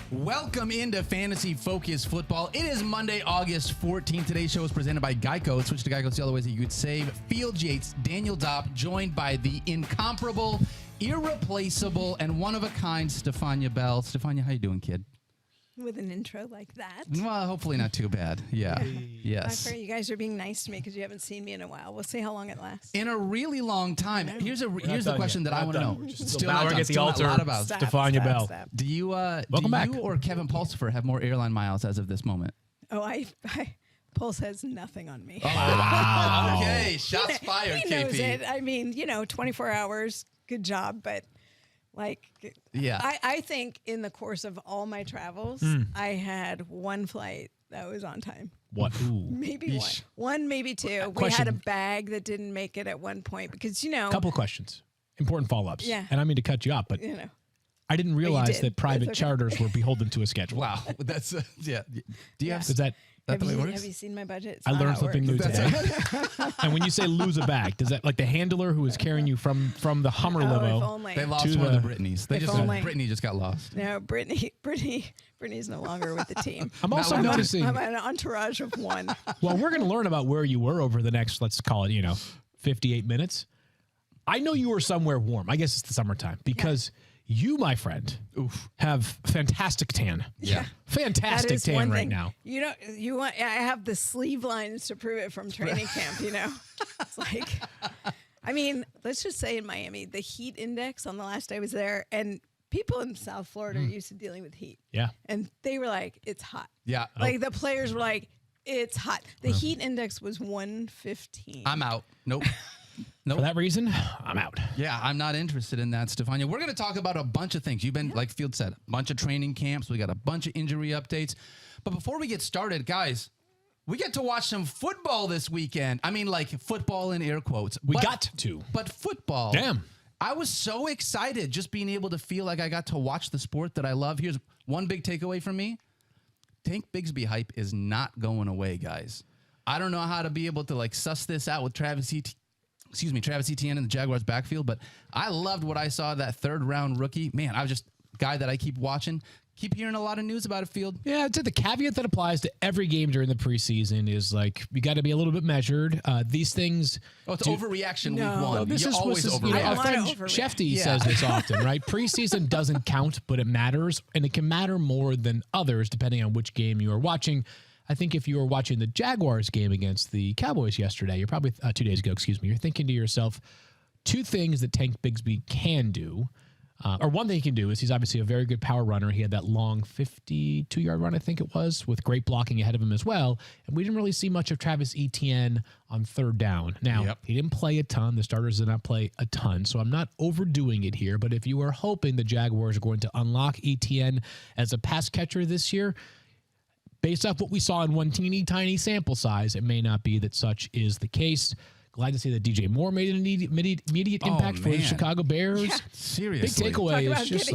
Welcome into Fantasy Focus Football. It is Monday, August 14th. Today's show is presented by Geico. Switch to Geico. See all the ways that you could save. Field Yates, Daniel Dopp, joined by the incomparable, irreplaceable, and one-of-a-kind Stephania Bell. Stephania, how you doing, kid? With an intro like that. Well, hopefully not too bad. Yeah. Yes. I'm sure you guys are being nice to me because you haven't seen me in a while. We'll see how long it lasts. In a really long time. Here's the question that I want to know. Still not done. Still not a lot about Stephania Bell. Do you back. Or Kevin Pulsifer have more airline miles as of this moment? Oh, I Pulse has nothing on me. Oh, wow. Okay, shots fired, he KP. knows it. I mean, 24 hours, good job, but yeah. I think in the course of all my travels, I had one flight that was on time. What? Ooh. Maybe one, maybe two. We had a bag that didn't make it at one point because, Couple of questions. Important follow-ups. Yeah. And I mean to cut you up, but I didn't realize that private charters were beholden to a schedule. Wow. That's, yeah. Do you have... Is that... Have you seen my budget? I learned something new today. And when you say lose a bag, does that like the handler who is carrying you from the Hummer limo? They lost one of the Britneys. Brittany just got lost. No, Brittany's no longer with the team. I'm also noticing I'm an entourage of one. Well, we're going to learn about where you were over the next, let's call it, 58 minutes. I know you were somewhere warm. I guess it's the summertime because you, my friend, have fantastic tan. Yeah. Fantastic tan right now. I have the sleeve lines to prove it from training camp, It's like, I mean, let's just say in Miami, the heat index on the last day I was there, and people in South Florida are used to dealing with heat. Yeah. And they were like, it's hot. Yeah. Like the players were like, it's hot. The heat index was 115. I'm out. Nope. For that reason, I'm out. Yeah, I'm not interested in that, Stephania. We're going to talk about a bunch of things. You've been, like Field said, a bunch of training camps. We got a bunch of injury updates. But before we get started, guys, we get to watch some football this weekend. I mean, like football in air quotes. But football. Damn. I was so excited just being able to feel like I got to watch the sport that I love. Here's one big takeaway from me. Tank Bigsby hype is not going away, guys. I don't know how to be able to suss this out with Travis Etienne in the Jaguars backfield, but I loved what I saw, that third-round rookie. Man, I was just a guy that I keep watching. Keep hearing a lot of news about it, Field. Yeah, it's the caveat that applies to every game during the preseason is you got to be a little bit measured. These things. Oh, it's overreaction week one. No, You're always overreacting. Our friend Shefty says this often, right? Preseason doesn't count, but it matters, and it can matter more than others depending on which game you are watching. I think if you were watching the Jaguars game against the Cowboys yesterday, you're probably 2 days ago, you're thinking to yourself, two things that Tank Bigsby can do. Or one thing he can do is he's obviously a very good power runner. He had that long 52-yard run, I think it was, with great blocking ahead of him as well. And we didn't really see much of Travis Etienne on third down. Now, he didn't play a ton. The starters did not play a ton. So I'm not overdoing it here. But if you are hoping the Jaguars are going to unlock Etienne as a pass catcher this year, based off what we saw in one teeny tiny sample size, it may not be that such is the case. Glad to see that DJ Moore made an immediate impact for the Chicago Bears. Yeah. Seriously. Big takeaway is just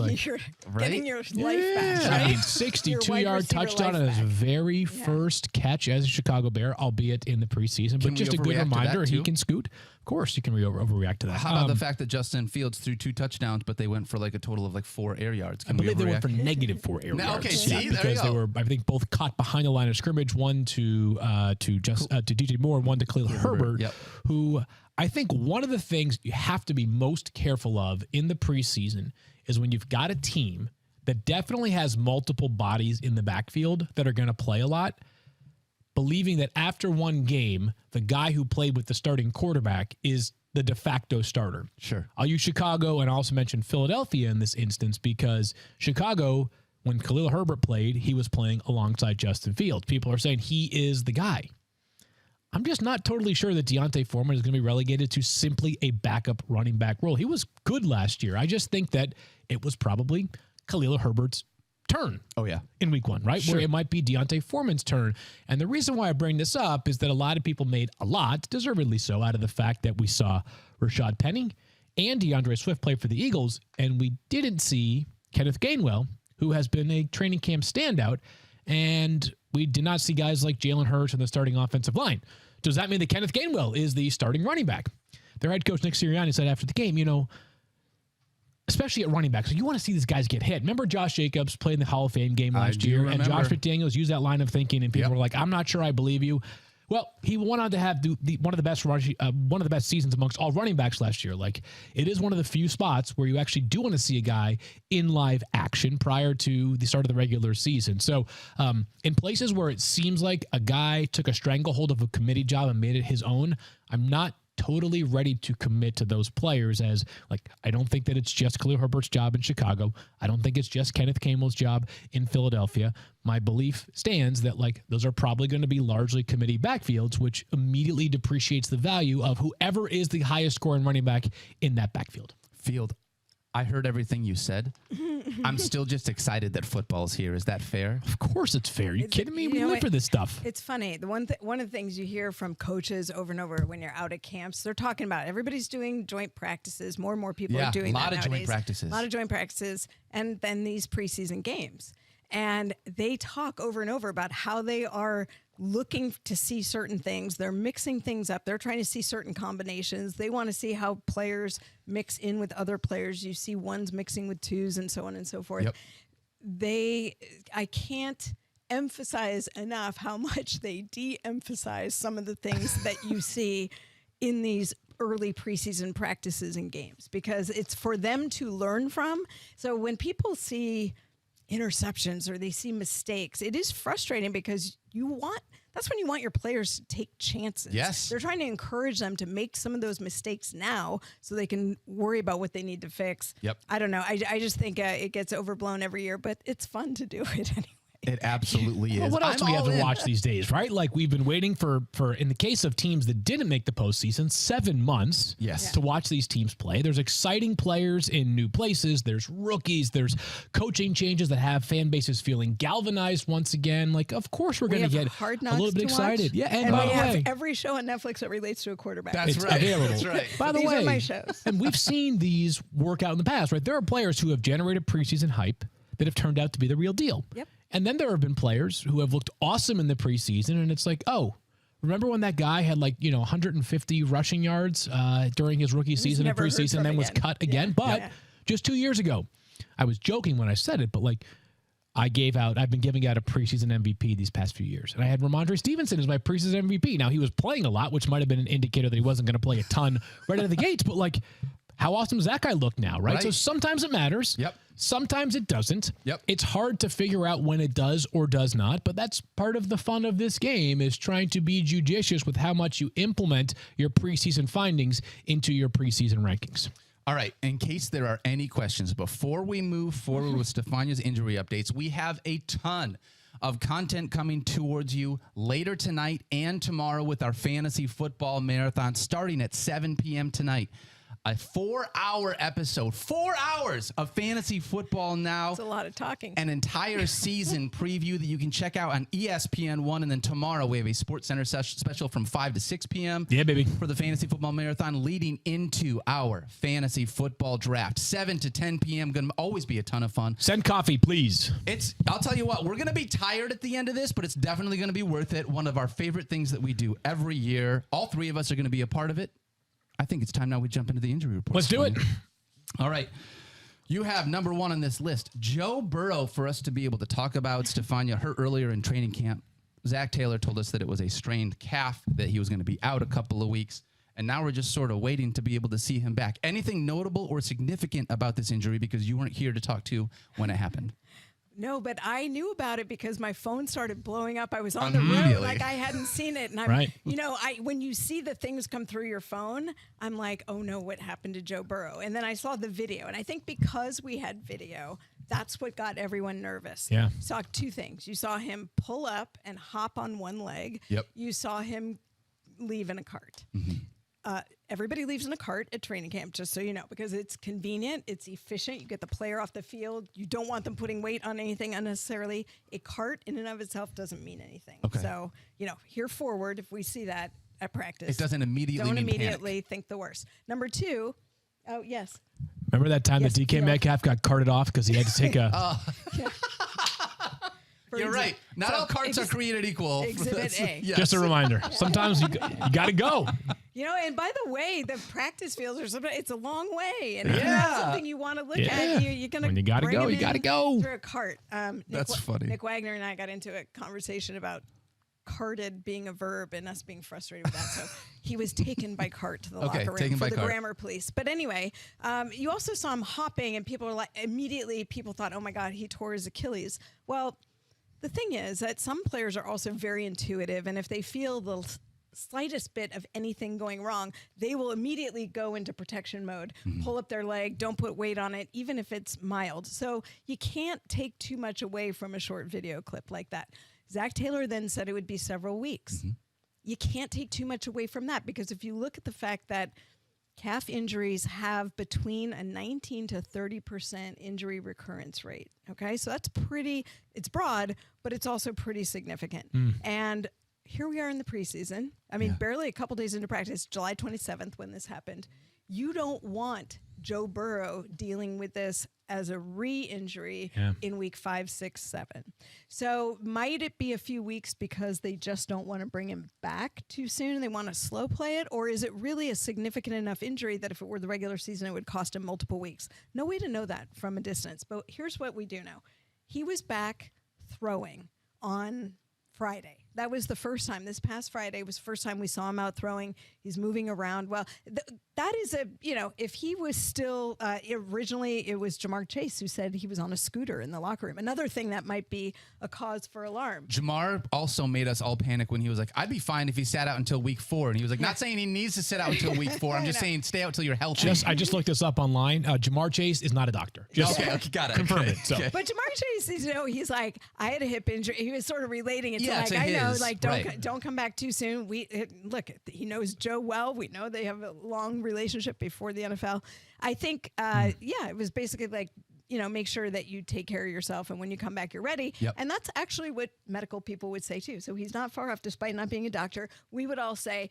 getting your life back. Right? I mean, 62-yard touchdown on his very first catch as a Chicago Bear, albeit in the preseason. But just a good reminder, he can scoot. Of course, you can overreact to that. How about the fact that Justin Fields threw 2 touchdowns, but they went for a total of 4 air yards? I believe they went for negative 4 air yards. Okay, see, because they were, I think, both caught behind the line of scrimmage. One to DJ Moore, and one to Khalil Herbert, who I think one of the things you have to be most careful of in the preseason is when you've got a team that definitely has multiple bodies in the backfield that are going to play a lot, believing that after one game, the guy who played with the starting quarterback is the de facto starter. Sure. I'll use Chicago and also mention Philadelphia in this instance because Chicago, when Khalil Herbert played, he was playing alongside Justin Fields. People are saying he is the guy. I'm just not totally sure that Deontay Foreman is going to be relegated to simply a backup running back role. He was good last year. I just think that it was probably Khalil Herbert's turn. In week one, right? Sure. Where it might be Deontay Foreman's turn. And the reason why I bring this up is that a lot of people made a lot, deservedly so, out of the fact that we saw Rashad Penny and DeAndre Swift play for the Eagles, and we didn't see Kenneth Gainwell, who has been a training camp standout. and we did not see guys like Jalen Hurts in the starting offensive line. Does that mean that Kenneth Gainwell is the starting running back? Their head coach, Nick Sirianni, said after the game, especially at running back, so you want to see these guys get hit. Remember Josh Jacobs played in the Hall of Fame game last year, and Josh McDaniels used that line of thinking, and people were like, I'm not sure I believe you. Well, he went on to have one of the best seasons amongst all running backs last year. Like, it is one of the few spots where you actually do want to see a guy in live action prior to the start of the regular season. So, in places where it seems like a guy took a stranglehold of a committee job and made it his own, I'm not totally ready to commit to those players as, like, I don't think that it's just Khalil Herbert's job in Chicago. I don't think it's just Kenneth Gainwell's job in Philadelphia. My belief stands that, like, those are probably going to be largely committee backfields, which immediately depreciates the value of whoever is the highest scoring running back in that backfield. I heard everything you said. I'm still just excited that football's here. Is that fair? Of course it's fair. Are you kidding me? We live for this stuff. It's funny. One of the things you hear from coaches over and over when you're out at camps, they're talking about everybody's doing joint practices. More and more people are doing that nowadays. A lot of joint practices. And then these preseason games. And they talk over and over about how they are looking to see certain things. They're mixing things up. They're trying to see certain combinations. They want to see how players mix in with other players. You see ones mixing with twos and so on and so forth. Yep. I can't emphasize enough how much they de-emphasize some of the things that you see in these early preseason practices and games, because it's for them to learn from. So when people see interceptions or they see mistakes, it is frustrating because that's when you want your players to take chances. Yes. They're trying to encourage them to make some of those mistakes now so they can worry about what they need to fix. Yep. I don't know. I just think it gets overblown every year, but it's fun to do it anyway. It absolutely is. Well, what else do we have to watch these days, right? Like, we've been waiting for in the case of teams that didn't make the postseason, 7 months to watch these teams play. There's exciting players in new places. There's rookies. There's coaching changes that have fan bases feeling galvanized once again. Like, of course we're going to get a little bit excited. Yeah, and by the way, have every show on Netflix that relates to a quarterback. That's right. Available. That's right. By the These way, are my shows. And we've seen these work out in the past, right? There are players who have generated preseason hype that have turned out to be the real deal. Yep. And then there have been players who have looked awesome in the preseason, and it's like, oh, remember when that guy had 150 rushing yards during his rookie season in preseason, then was cut again? Yeah. But just 2 years ago, I was joking when I said it, but I've been giving out a preseason MVP these past few years, and I had Ramondre Stevenson as my preseason MVP. Now, he was playing a lot, which might have been an indicator that he wasn't going to play a ton right out of the gates, but how awesome does that guy look now, right? So sometimes it matters. Yep. Sometimes it doesn't. Yep. It's hard to figure out when it does or does not, but that's part of the fun of this game, is trying to be judicious with how much you implement your preseason findings into your preseason rankings. All right. In case there are any questions, before we move forward with Stephania's injury updates, we have a ton of content coming towards you later tonight and tomorrow with our fantasy football marathon starting at 7 p.m. tonight. A 4-hour episode, 4 hours of fantasy football now. That's a lot of talking. An entire season preview that you can check out on ESPN1. And then tomorrow we have a SportsCenter special from 5 to 6 p.m. Yeah, baby. For the fantasy football marathon leading into our fantasy football draft. 7 to 10 p.m. Going to always be a ton of fun. Send coffee, please. I'll tell you what, we're going to be tired at the end of this, but it's definitely going to be worth it. One of our favorite things that we do every year. All three of us are going to be a part of it. I think it's time now we jump into the injury report. Let's do it. All right. You have number 1 on this list, Joe Burrow, for us to be able to talk about. Stephania hurt earlier in training camp. Zach Taylor told us that it was a strained calf, that he was going to be out a couple of weeks. And now we're just sort of waiting to be able to see him back. Anything notable or significant about this injury, because you weren't here to talk to when it happened? No, but I knew about it because my phone started blowing up. I was on the road, like I hadn't seen it. And I'm, when you see the things come through your phone, I'm like, oh no, what happened to Joe Burrow? And then I saw the video. And I think because we had video, that's what got everyone nervous. Yeah. You saw 2 things. You saw him pull up and hop on one leg. Yep. You saw him leave in a cart. Mm-hmm. Everybody leaves in a cart at training camp, just so you know, because it's convenient, it's efficient. You get the player off the field. You don't want them putting weight on anything unnecessarily. A cart in and of itself doesn't mean anything. Okay. So, here forward, if we see that at practice, it doesn't immediately don't mean immediately panic. think the worst. Number 2, oh yes. Remember that time that DK Metcalf got carted off because he had to take a... You're right. Not all carts are created equal. Exhibit A. Yes. Just a reminder. Sometimes you got to go. And by the way, the practice fields are sometimes it's a long way, and if you have something you want to look at, you're gonna when you got to go, you got to go through a cart. That's funny. Nick Wagner and I got into a conversation about carted being a verb and us being frustrated with that. So he was taken by cart to the locker room for the grammar police. But anyway, you also saw him hopping, and people were like, immediately people thought, oh my God, he tore his Achilles. Well, the thing is that some players are also very intuitive, and if they feel the slightest bit of anything going wrong, they will immediately go into protection mode, pull up their leg, don't put weight on it, even if it's mild. So you can't take too much away from a short video clip like that. Zach Taylor then said it would be several weeks. You can't take too much away from that, because if you look at the fact that calf injuries have between a 19 to 30% injury recurrence rate. Okay, so that's it's broad, but it's also pretty significant. And here we are in the preseason. I mean, barely a couple days into practice, July 27th when this happened. You don't want Joe Burrow dealing with this as a re-injury in week 5, 6, 7. So might it be a few weeks because they just don't want to bring him back too soon? They want to slow play it? Or is it really a significant enough injury that if it were the regular season, it would cost him multiple weeks? No way to know that from a distance. But here's what we do know. He was back throwing on Friday. That was the first time. This past Friday was the first time we saw him out throwing. He's moving around. Well, that is if he was still, originally it was Jamar Chase who said he was on a scooter in the locker room. Another thing that might be a cause for alarm. Jamar also made us all panic when he was like, I'd be fine if he sat out until week 4. And he was like, not saying he needs to sit out until week 4. I'm just saying stay out until you're healthy. I just looked this up online. Jamar Chase is not a doctor. Okay, got it. Confirm it. So. But Jamar Chase, he's like, I had a hip injury. He was sort of relating it to to I know, his, like, don't come back too soon. Look, he knows Joe well. We know they have a long relationship before the NFL. I think, it was basically like, make sure that you take care of yourself, and when you come back, you're ready. Yep. And that's actually what medical people would say too. So he's not far off, despite not being a doctor. We would all say,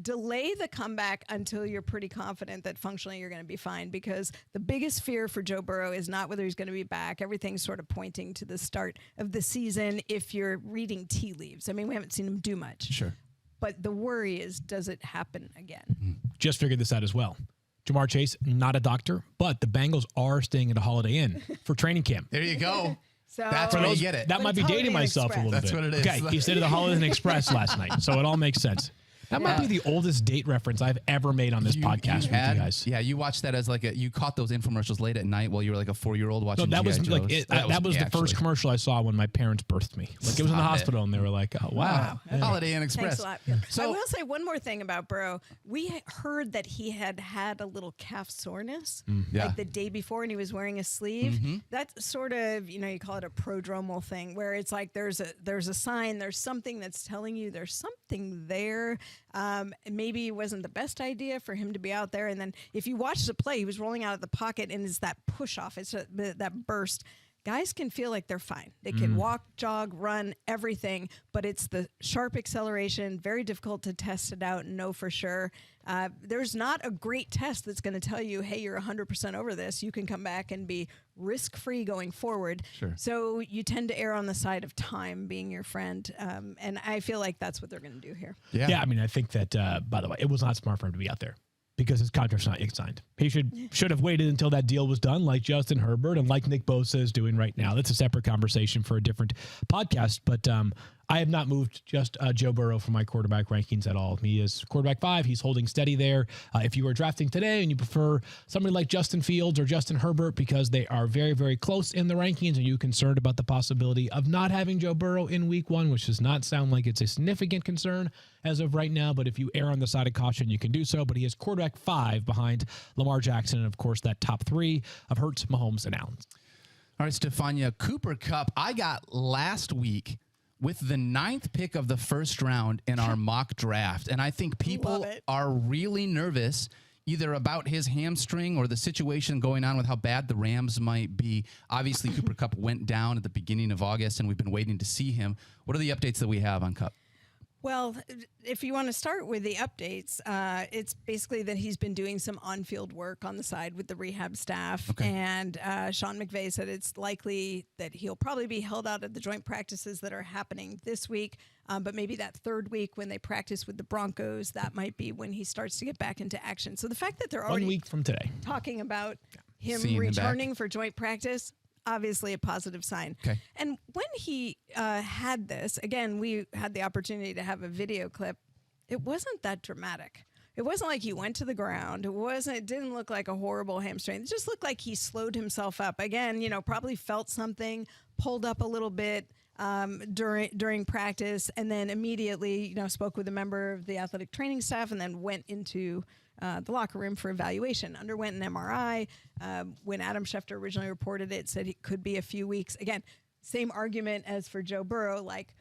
delay the comeback until you're pretty confident that functionally you're going to be fine, because the biggest fear for Joe Burrow is not whether he's going to be back. Everything's sort of pointing to the start of the season if you're reading tea leaves. I mean, we haven't seen him do much. Sure. But the worry is, does it happen again? Just figured this out as well. Jamar Chase, not a doctor, but the Bengals are staying at a Holiday Inn for training camp. There you go. So That's where you get it. That might be dating myself a little bit. That's what it is. Okay, he stayed at the Holiday Inn Express last night, so it all makes sense. That might be the oldest date reference I've ever made on this podcast with you guys. Yeah, you watched that as you caught those infomercials late at night while you were like a 4-year-old watching. No, that was G.I. Joes. that was the first commercial I saw when my parents birthed me. Like, it was in the hospital, and they were like, "Oh, wow. Okay. Holiday Inn Express." Thanks a lot. So I will say one more thing about Burrow. We heard that he had a little calf soreness, like the day before, and he was wearing a sleeve. That's sort of, you call it a prodromal thing, where it's like there's a sign, there's something that's telling you there's something there. Maybe it wasn't the best idea for him to be out there. And then if you watch the play, he was rolling out of the pocket, and it's that push off. It's that burst. Guys can feel like they're fine. They can walk, jog, run, everything, but it's the sharp acceleration, very difficult to test it out and know for sure. There's not a great test that's going to tell you, hey, you're 100% over this. You can come back and be risk-free going forward. Sure. So you tend to err on the side of time being your friend. And I feel like that's what they're going to do here. Yeah, I mean, I think that, by the way, it was not smart for him to be out there, because his contract's not yet signed. He should have waited until that deal was done, like Justin Herbert and like Nick Bosa is doing right now. That's a separate conversation for a different podcast. But I have not moved just Joe Burrow from my quarterback rankings at all. He is quarterback 5. He's holding steady there. If you are drafting today and you prefer somebody like Justin Fields or Justin Herbert because they are very, very close in the rankings, and you're concerned about the possibility of not having Joe Burrow in week 1, which does not sound like it's a significant concern as of right now, but if you err on the side of caution, you can do so. But he is quarterback 5 behind Lamar Jackson and, of course, that top 3 of Hurts, Mahomes, and Allen. All right, Stephania, Cooper Kupp, I got last week with the 9th pick of the first round in our mock draft. And I think people are really nervous either about his hamstring or the situation going on with how bad the Rams might be. Obviously, Cooper Kupp went down at the beginning of August, and we've been waiting to see him. What are the updates that we have on Kupp? Well, if you want to start with the updates, it's basically that he's been doing some on-field work on the side with the rehab staff. Okay. And Sean McVay said it's likely that he'll probably be held out of the joint practices that are happening this week. But maybe that third week when they practice with the Broncos, that might be when he starts to get back into action. So the fact that they're already 1 week from today talking about him Seeing him returning for joint practice, obviously a positive sign. Okay. And when he had this, again, we had the opportunity to have a video clip. It wasn't that dramatic. It wasn't like he went to the ground. It didn't look like a horrible hamstring. It just looked like he slowed himself up. Again, probably felt something, pulled up a little bit during practice, and then immediately, spoke with a member of the athletic training staff, and then went into the locker room for evaluation. Underwent an MRI. When Adam Schefter originally reported it, said it could be a few weeks. Again, same argument as for Joe Burrow. Like,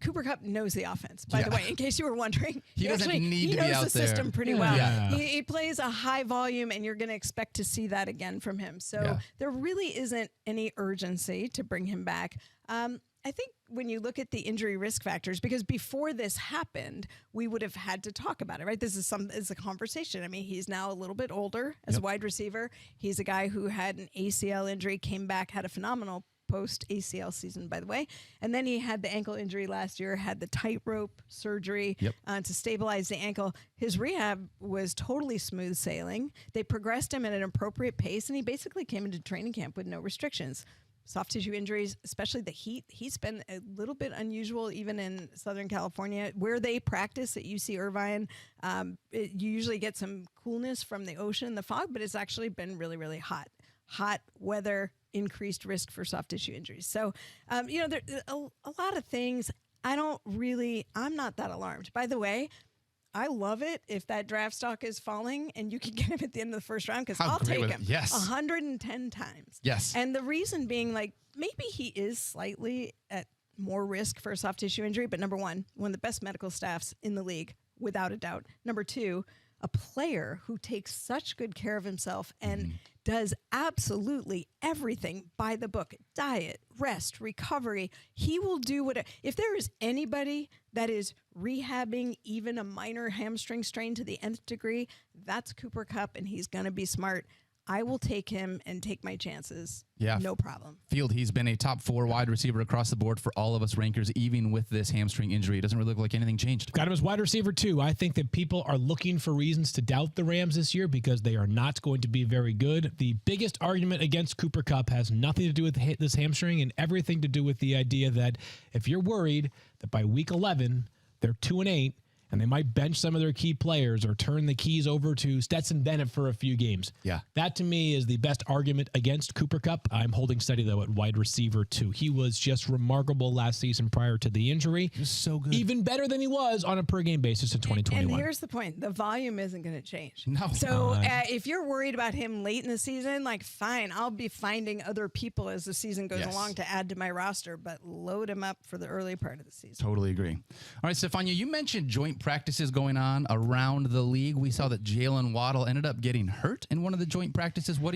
Cooper Kupp knows the offense, by the way, in case you were wondering. He doesn't need to be out there. He knows the system pretty well. Yeah. He plays a high volume, and you're going to expect to see that again from him. So there really isn't any urgency to bring him back. I think when you look at the injury risk factors, because before this happened, we would have had to talk about it, right? This is a conversation. I mean, he's now a little bit older as a wide receiver. He's a guy who had an ACL injury, came back, had a phenomenal post-ACL season, by the way. And then he had the ankle injury last year, had the tightrope surgery to stabilize the ankle. His rehab was totally smooth sailing. They progressed him at an appropriate pace, and he basically came into training camp with no restrictions. Soft tissue injuries, especially the heat. He's been a little bit unusual even in Southern California where they practice at UC Irvine. You usually get some coolness from the ocean, the fog, but it's actually been really, really hot. Hot weather, increased risk for soft tissue injuries. So, there a lot of things. I'm not that alarmed. By the way, I love it if that draft stock is falling and you can get him at the end of the first round, because I'll take him 110 times. Yes. And the reason being, maybe he is slightly at more risk for a soft tissue injury, but number one of the best medical staffs in the league, without a doubt. Number two, a player who takes such good care of himself and does absolutely everything by the book: diet, rest, recovery. He will do whatever. If there is anybody that is rehabbing even a minor hamstring strain to the nth degree, that's Cooper Kupp, and he's going to be smart. I will take him and take my chances. Yeah. No problem. Field, he's been a top 4 wide receiver across the board for all of us rankers, even with this hamstring injury. It doesn't really look like anything changed. Got him as wide receiver 2. I think that people are looking for reasons to doubt the Rams this year because they are not going to be very good. The biggest argument against Cooper Kupp has nothing to do with this hamstring and everything to do with the idea that if you're worried that by week 11 they're 2-8, and they might bench some of their key players or turn the keys over to Stetson Bennett for a few games. Yeah. That, to me, is the best argument against Cooper Kupp. I'm holding steady, though, at wide receiver 2. He was just remarkable last season prior to the injury. He was so good. Even better than he was on a per-game basis in 2021. And here's the point. The volume isn't going to change. No. So if you're worried about him late in the season, fine. I'll be finding other people as the season goes along to add to my roster, but load him up for the early part of the season. Totally agree. All right, Stephania, you mentioned joint practices going on around the league. We saw that Jaylen Waddle ended up getting hurt in one of the joint practices. What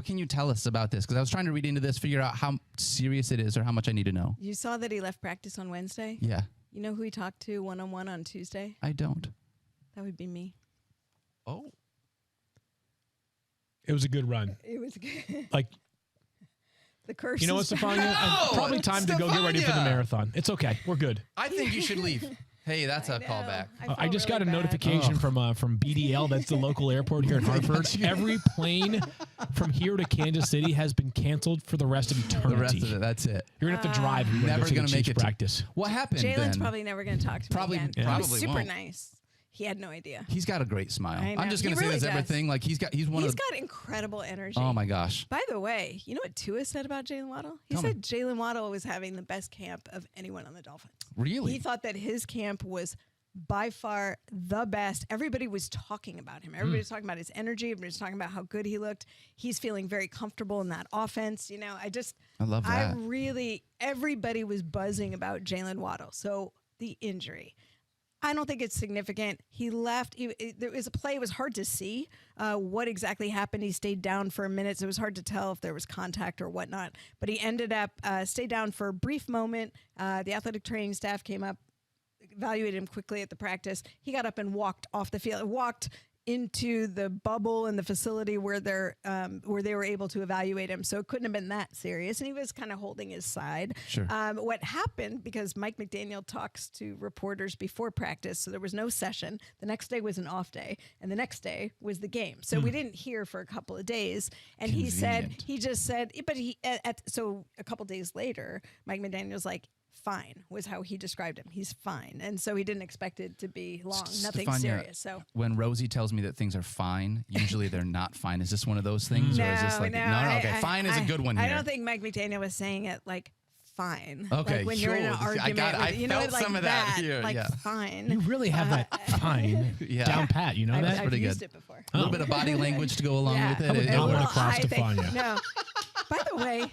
can you tell us about this? Because I was trying to read into this, figure out how serious it is or how much I need to know. You saw that he left practice on Wednesday? Yeah. You know who he talked to one-on-one on Tuesday? I don't. That would be me. Oh. It was a good run. It was good. The curse. You know what, Stephania? Probably time to go get ready for the marathon. It's okay. We're good. I think you should leave. Hey, that's a callback. I just got a notification from BDL. That's the local airport here in Hartford. Every plane from here to Kansas City has been canceled for the rest of eternity. The rest of it, that's it. You're going to have to drive. Never going to make it practice. What happened Jaylen's then? probably never going to talk to me Probably, again. yeah. He was Probably super won't. nice. He had no idea. He's got a great smile. I know. I'm just going to He say really this does. everything. He's got incredible energy. Oh my gosh. By the way, you know what Tua said about Jaylen Waddle? He said Jaylen Waddle was having the best camp of anyone on the Dolphins. Really? He thought that his camp was by far the best. Everybody was talking about him. Everybody was talking about his energy. Everybody was talking about how good he looked. He's feeling very comfortable in that offense. I love that. Everybody was buzzing about Jaylen Waddle. So the injury, I don't think it's significant. He left. There was a play. It was hard to see what exactly happened. He stayed down for a minute, so it was hard to tell if there was contact or whatnot. But he ended up stayed down for a brief moment. The athletic training staff came up, evaluated him quickly at the practice. He got up and walked off the field, walked into the bubble in the facility where they were able to evaluate him. So it couldn't have been that serious. And he was kind of holding his side. Sure. What happened, because Mike McDaniel talks to reporters before practice, so there was no session. The next day was an off day, and the next day was the game. So we didn't hear for a couple of days. And Convenient. he just said, so a couple days later, Mike McDaniel's like, fine, was how he described him. He's fine. And so he didn't expect it to be long, nothing Stephania, serious. So when Rosie tells me that things are fine, usually they're not fine. Is this one of those things? Or is this like, okay, fine is a good one here. I don't think Mike McDaniel was saying it like fine. Okay, like when you're in an sure. argument, I felt like some of that here, like yeah. fine. You really have that fine down pat. You know that? I've pretty used good. it before. A little bit of body language to go along with it. I would not want to cross I think- Stephania. No. By the way,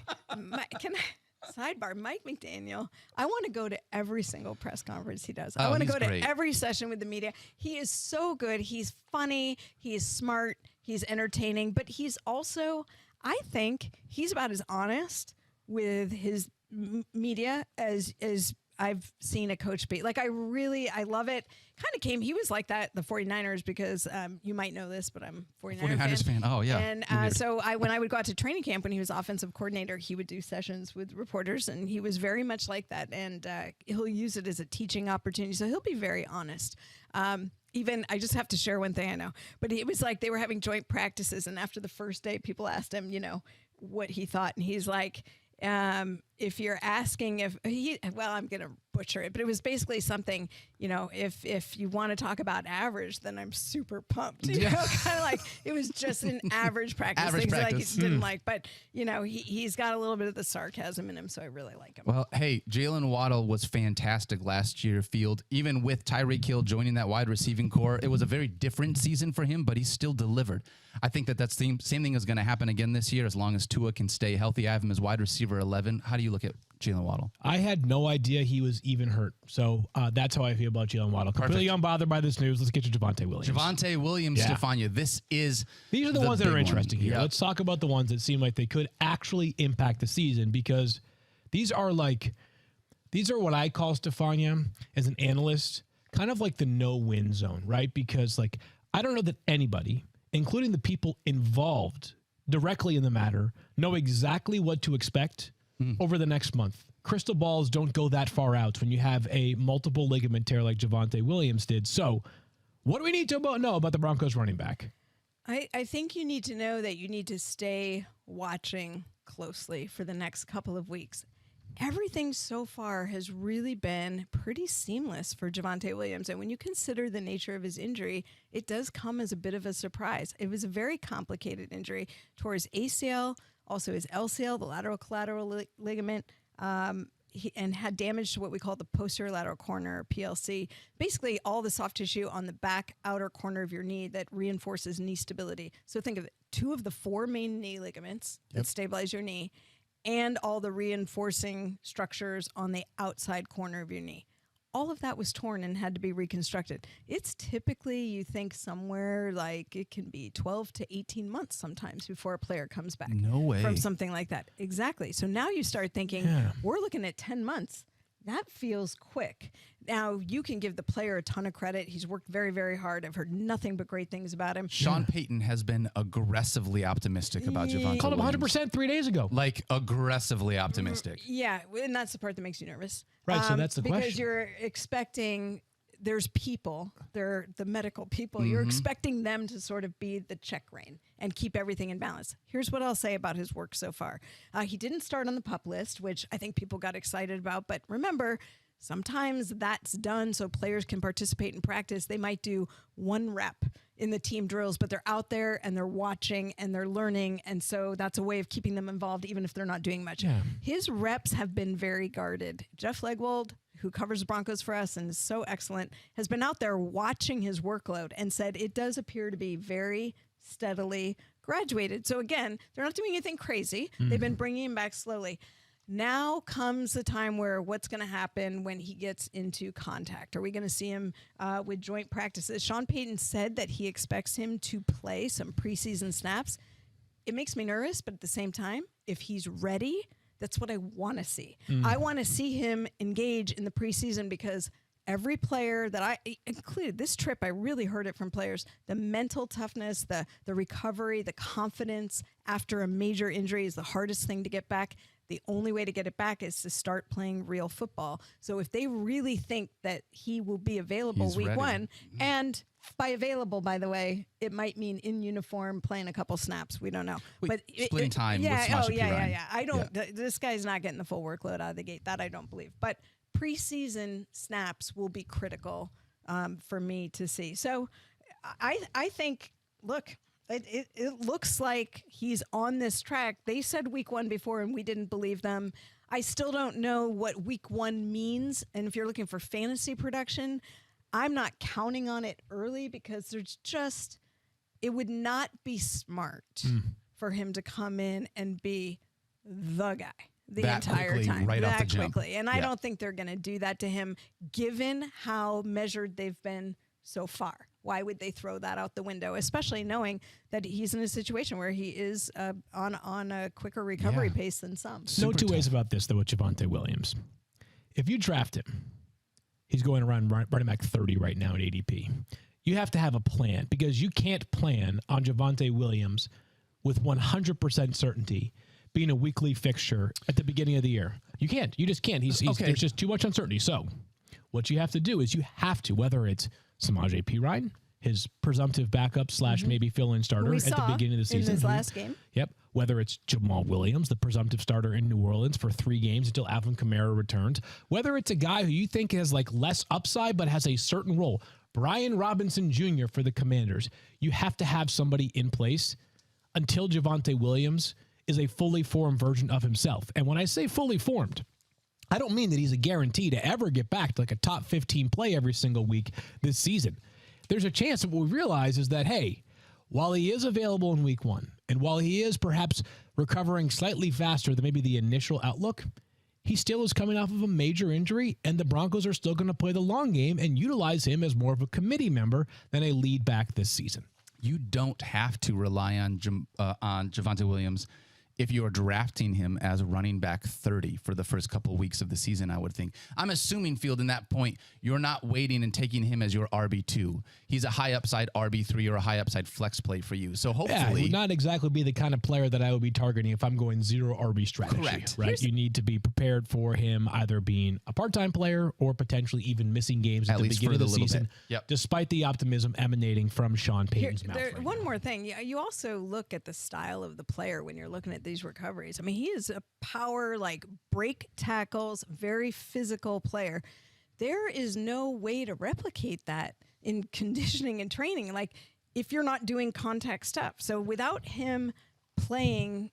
sidebar, Mike McDaniel, I want to go to every single press conference he does. I want to go great. to every session with the media. He is so good. He's funny. He's smart. He's entertaining. But he's also, I think, he's about as honest with his media as I've seen a coach be. Like, I love it. Kind of came, he was like that, the 49ers, because you might know this, but I'm a 49ers fan. Oh, yeah. And so when I would go out to training camp when he was offensive coordinator, he would do sessions with reporters, and he was very much like that. And he'll use it as a teaching opportunity. So he'll be very honest. Even, I just have to share one thing I know, but it was like they were having joint practices, and after the first day, people asked him, what he thought. And he's like, if you're asking I'm going to butcher it, but it was basically something, if you want to talk about average, then I'm super pumped, kind of like it was just an average practice. Average things practice. like didn't like, but he's got a little bit of the sarcasm in him. So I really like him. Well, hey, Jaylen Waddle was fantastic last year field. Even with Tyreek Hill joining that wide receiving core, it was a very different season for him, but he still delivered. I think that's the same thing is going to happen again this year as long as Tua can stay healthy. I have him as wide receiver 11. How do you look at Jaylen Waddle? I had no idea he was even hurt. So that's how I feel about Jaylen Waddle. Completely unbothered by this news. Let's get to Javonte Williams. Javonte Williams, Stephania. These are the ones that are interesting here. Yep. Let's talk about the ones that seem like they could actually impact the season, because these are what I call, Stephania, as an analyst, kind of like the no-win zone, right? Because I don't know that anybody, including the people involved directly in the matter, know exactly what to expect over the next month. Crystal balls don't go that far out when you have a multiple ligament tear like Javonte Williams did. So what do we need to know about the Broncos running back? I think you need to know that you need to stay watching closely for the next couple of weeks. Everything so far has really been pretty seamless for Javonte Williams. And when you consider the nature of his injury, it does come as a bit of a surprise. It was a very complicated injury. Tore his ACL, also his LCL, the lateral collateral ligament, and had damage to what we call the posterior lateral corner, PLC. Basically, all the soft tissue on the back outer corner of your knee that reinforces knee stability. So think of it, 2 of the 4 main knee ligaments that stabilize your knee, and all the reinforcing structures on the outside corner of your knee. All of that was torn and had to be reconstructed. It's typically, you think, somewhere like it can be 12 to 18 months sometimes before a player comes back. No way. From something like that. Exactly. So now you start thinking, we're looking at 10 months. That feels quick. Now, you can give the player a ton of credit. He's worked very, very hard. I've heard nothing but great things about him. Sean Payton has been aggressively optimistic about Javonte Called him Williams. 100% 3 days ago. Like, aggressively optimistic. Yeah, and that's the part that makes you nervous. Right, so that's the because question. You're expecting, there's people, they're the medical people, you're expecting them to sort of be the check rein and keep everything in balance. Here's what I'll say about his work so far. He didn't start on the PUP list, which I think people got excited about, but remember, sometimes that's done so players can participate in practice. They might do 1 rep in the team drills, but they're out there and they're watching and they're learning. And so that's a way of keeping them involved, even if they're not doing much. Yeah. His reps have been very guarded. Jeff Legwold, who covers the Broncos for us and is so excellent, has been out there watching his workload and said it does appear to be very steadily graduated. So again, they're not doing anything crazy. They've been bringing him back slowly. Now comes the time where what's going to happen when he gets into contact? Are we going to see him with joint practices? Sean Payton said that he expects him to play some preseason snaps. It makes me nervous, but at the same time, if he's ready, that's what I want to see. I want to see him engage in the preseason because every player that I included this trip, I really heard it from players. The mental toughness, the recovery, the confidence after a major injury is the hardest thing to get back. The only way to get it back is to start playing real football. So if they really think that he will be available He's week ready. one, and by available, by the way, it might mean in uniform playing a couple snaps. We don't know. Wait, splitting time yeah, with Samaje oh, yeah, Perine. yeah. I don't. This guy's not getting the full workload out of the gate. That I don't believe. But preseason snaps will be critical for me to see. So I think, look, it looks like he's on this track. They said week one before, and we didn't believe them. I still don't know what week one means. And if you're looking for fantasy production, I'm not counting on it early because there's just, it would not be smart for him to come in and be the guy the That entire quickly, time. right off the that jump. quickly. And I don't think they're going to do that to him given how measured they've been so far. Why would they throw that out the window, especially knowing that he's in a situation where he is on a quicker recovery pace than some? No two ways about this, though, with Javonte Williams. If you draft him, he's going around running back 30 right now at ADP. You have to have a plan because you can't plan on Javonte Williams with 100% certainty being a weekly fixture at the beginning of the year. You can't. You just can't. There's just too much uncertainty. So what you have to do is you have to, whether it's Samaje Perine, his presumptive backup / maybe fill-in starter at the beginning of the season. In his last game. Yep. Whether it's Jamal Williams, the presumptive starter in New Orleans for 3 games until Alvin Kamara returns. Whether it's a guy who you think has like less upside but has a certain role. Bijan Robinson Jr. for the Commanders. You have to have somebody in place until Javonte Williams is a fully formed version of himself. And when I say fully formed, I don't mean that he's a guarantee to ever get back to like a top 15 play every single week this season. There's a chance that what we realize is that, hey, while he is available in week one, and while he is perhaps recovering slightly faster than maybe the initial outlook, he still is coming off of a major injury, and the Broncos are still going to play the long game and utilize him as more of a committee member than a lead back this season. You don't have to rely on Javonte Williams if you are drafting him as running back 30 for the first couple of weeks of the season, I would think. I'm assuming, Field, in that point, you're not waiting and taking him as your RB2. He's a high upside RB3 or a high upside flex play for you. So hopefully... Yeah, he would not exactly be the kind of player that I would be targeting if I'm going 0 RB strategy. Correct. Right? You need to be prepared for him either being a part-time player or potentially even missing games at the beginning of the season, despite the optimism emanating from Sean Payton's mouth. One more thing. You also look at the style of the player when you're looking at these recoveries. I mean, he is a power, like break tackles, very physical player. There is no way to replicate that in conditioning and training. Like if you're not doing contact stuff. So without him playing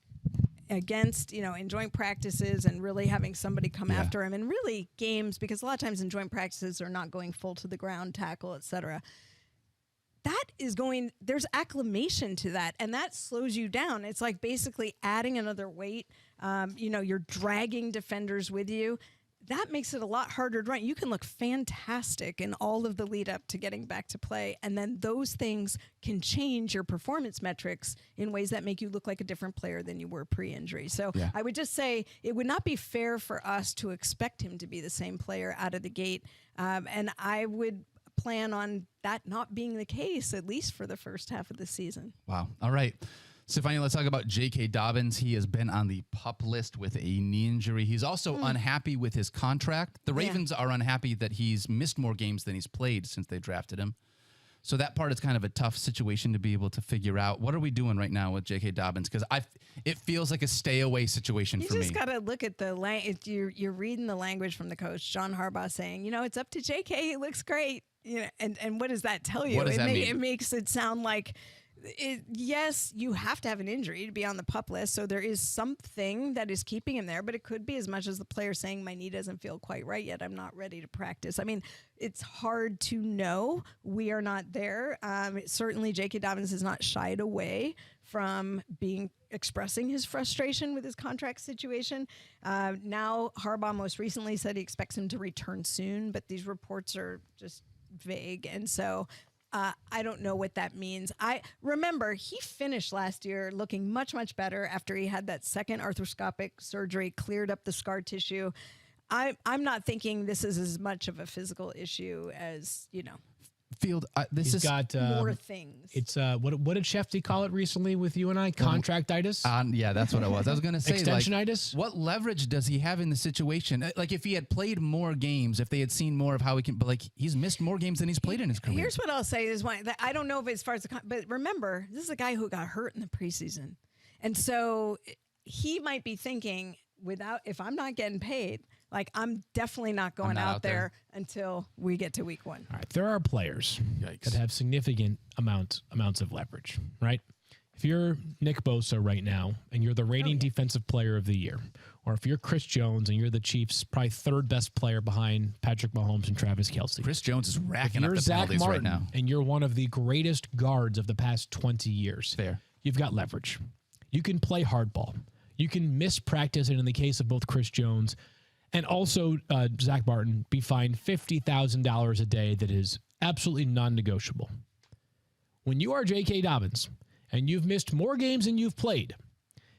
against, in joint practices and really having somebody come after him and really games, because a lot of times in joint practices they're not going full to the ground, tackle, etc. There's acclimation to that, and that slows you down. It's like basically adding another weight. You're dragging defenders with you. That makes it a lot harder to run. You can look fantastic in all of the lead up to getting back to play, and then those things can change your performance metrics in ways that make you look like a different player than you were pre-injury. So I would just say it would not be fair for us to expect him to be the same player out of the gate, and I would plan on that not being the case, at least for the first half of the season. Wow. All right. Stephania, let's talk about J.K. Dobbins. He has been on the PUP list with a knee injury. He's also unhappy with his contract. The Ravens are unhappy that he's missed more games than he's played since they drafted him. So that part is kind of a tough situation to be able to figure out. What are we doing right now with J.K. Dobbins? Because it feels like a stay away situation for me. You just got to look at the language. You're reading the language from the coach, John Harbaugh, saying, it's up to J.K. He looks great. And what does that tell you? What does that mean? It makes it sound like, yes, you have to have an injury to be on the PUP list. So there is something that is keeping him there, but it could be as much as the player saying, my knee doesn't feel quite right yet. I'm not ready to practice. I mean, it's hard to know. We are not there. Certainly, J.K. Dobbins has not shied away from expressing his frustration with his contract situation. Now, Harbaugh most recently said he expects him to return soon, but these reports are just vague. And so I don't know what that means. I remember he finished last year looking much, much better after he had that second arthroscopic surgery, cleared up the scar tissue. I'm not thinking this is as much of a physical issue as, Field, this He's is got more things. It's what did Shefty call it recently with you and I? Contractitis? yeah, that's what it was. I was going to say, extensionitis. What leverage does he have in the situation? Like, if he had played more games, if they had seen more of how he can, but he's missed more games than he's played in his career. Here's what I'll say is I don't know if as far as but remember, this is a guy who got hurt in the preseason, and so he might be thinking, if I'm not getting paid, I'm definitely not going out there until we get to week 1. All right, there are players that have significant amounts of leverage, right? If you're Nick Bosa right now and you're the reigning defensive player of the year, or if you're Chris Jones and you're the Chiefs' probably third best player behind Patrick Mahomes and Travis Kelce. Chris Jones is racking up the Zach penalties Martin, right now. And you're one of the greatest guards of the past 20 years. Fair. You've got leverage. You can play hardball. You can miss practice, and in the case of both Chris Jones and also Zach Martin, be fined $50,000 a day that is absolutely non-negotiable. When you are J.K. Dobbins and you've missed more games than you've played,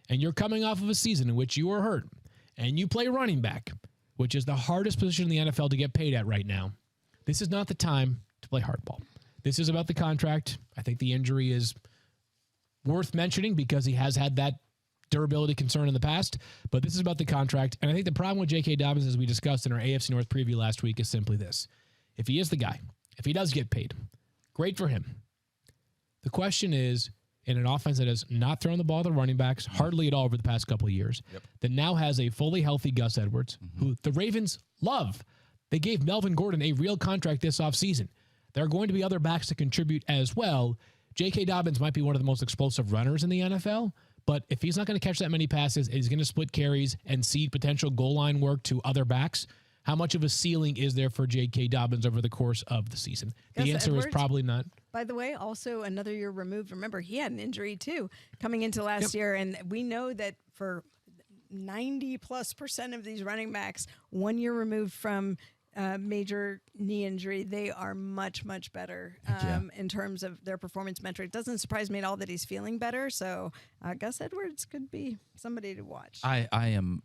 and you're coming off of a season in which you were hurt, and you play running back, which is the hardest position in the NFL to get paid at right now, this is not the time to play hardball. This is about the contract. I think the injury is worth mentioning because he has had that durability concern in the past, but this is about the contract. And I think the problem with J.K. Dobbins, as we discussed in our AFC North preview last week, is simply this. If he is the guy, if he does get paid, great for him. The question is, in an offense that has not thrown the ball to running backs hardly at all over the past couple of years, that now has a fully healthy Gus Edwards, who the Ravens love. They gave Melvin Gordon a real contract this offseason. There are going to be other backs to contribute as well. J.K. Dobbins might be one of the most explosive runners in the NFL, but if he's not going to catch that many passes, and he's going to split carries and cede potential goal line work to other backs, how much of a ceiling is there for J.K. Dobbins over the course of the season? The answer is probably not. By the way, also another year removed. Remember, he had an injury too coming into last year, and we know that for 90+% of these running backs, 1 year removed from major knee injury, they are much, much better in terms of their performance metric. Doesn't surprise me at all that he's feeling better. So Gus Edwards could be somebody to watch. I am,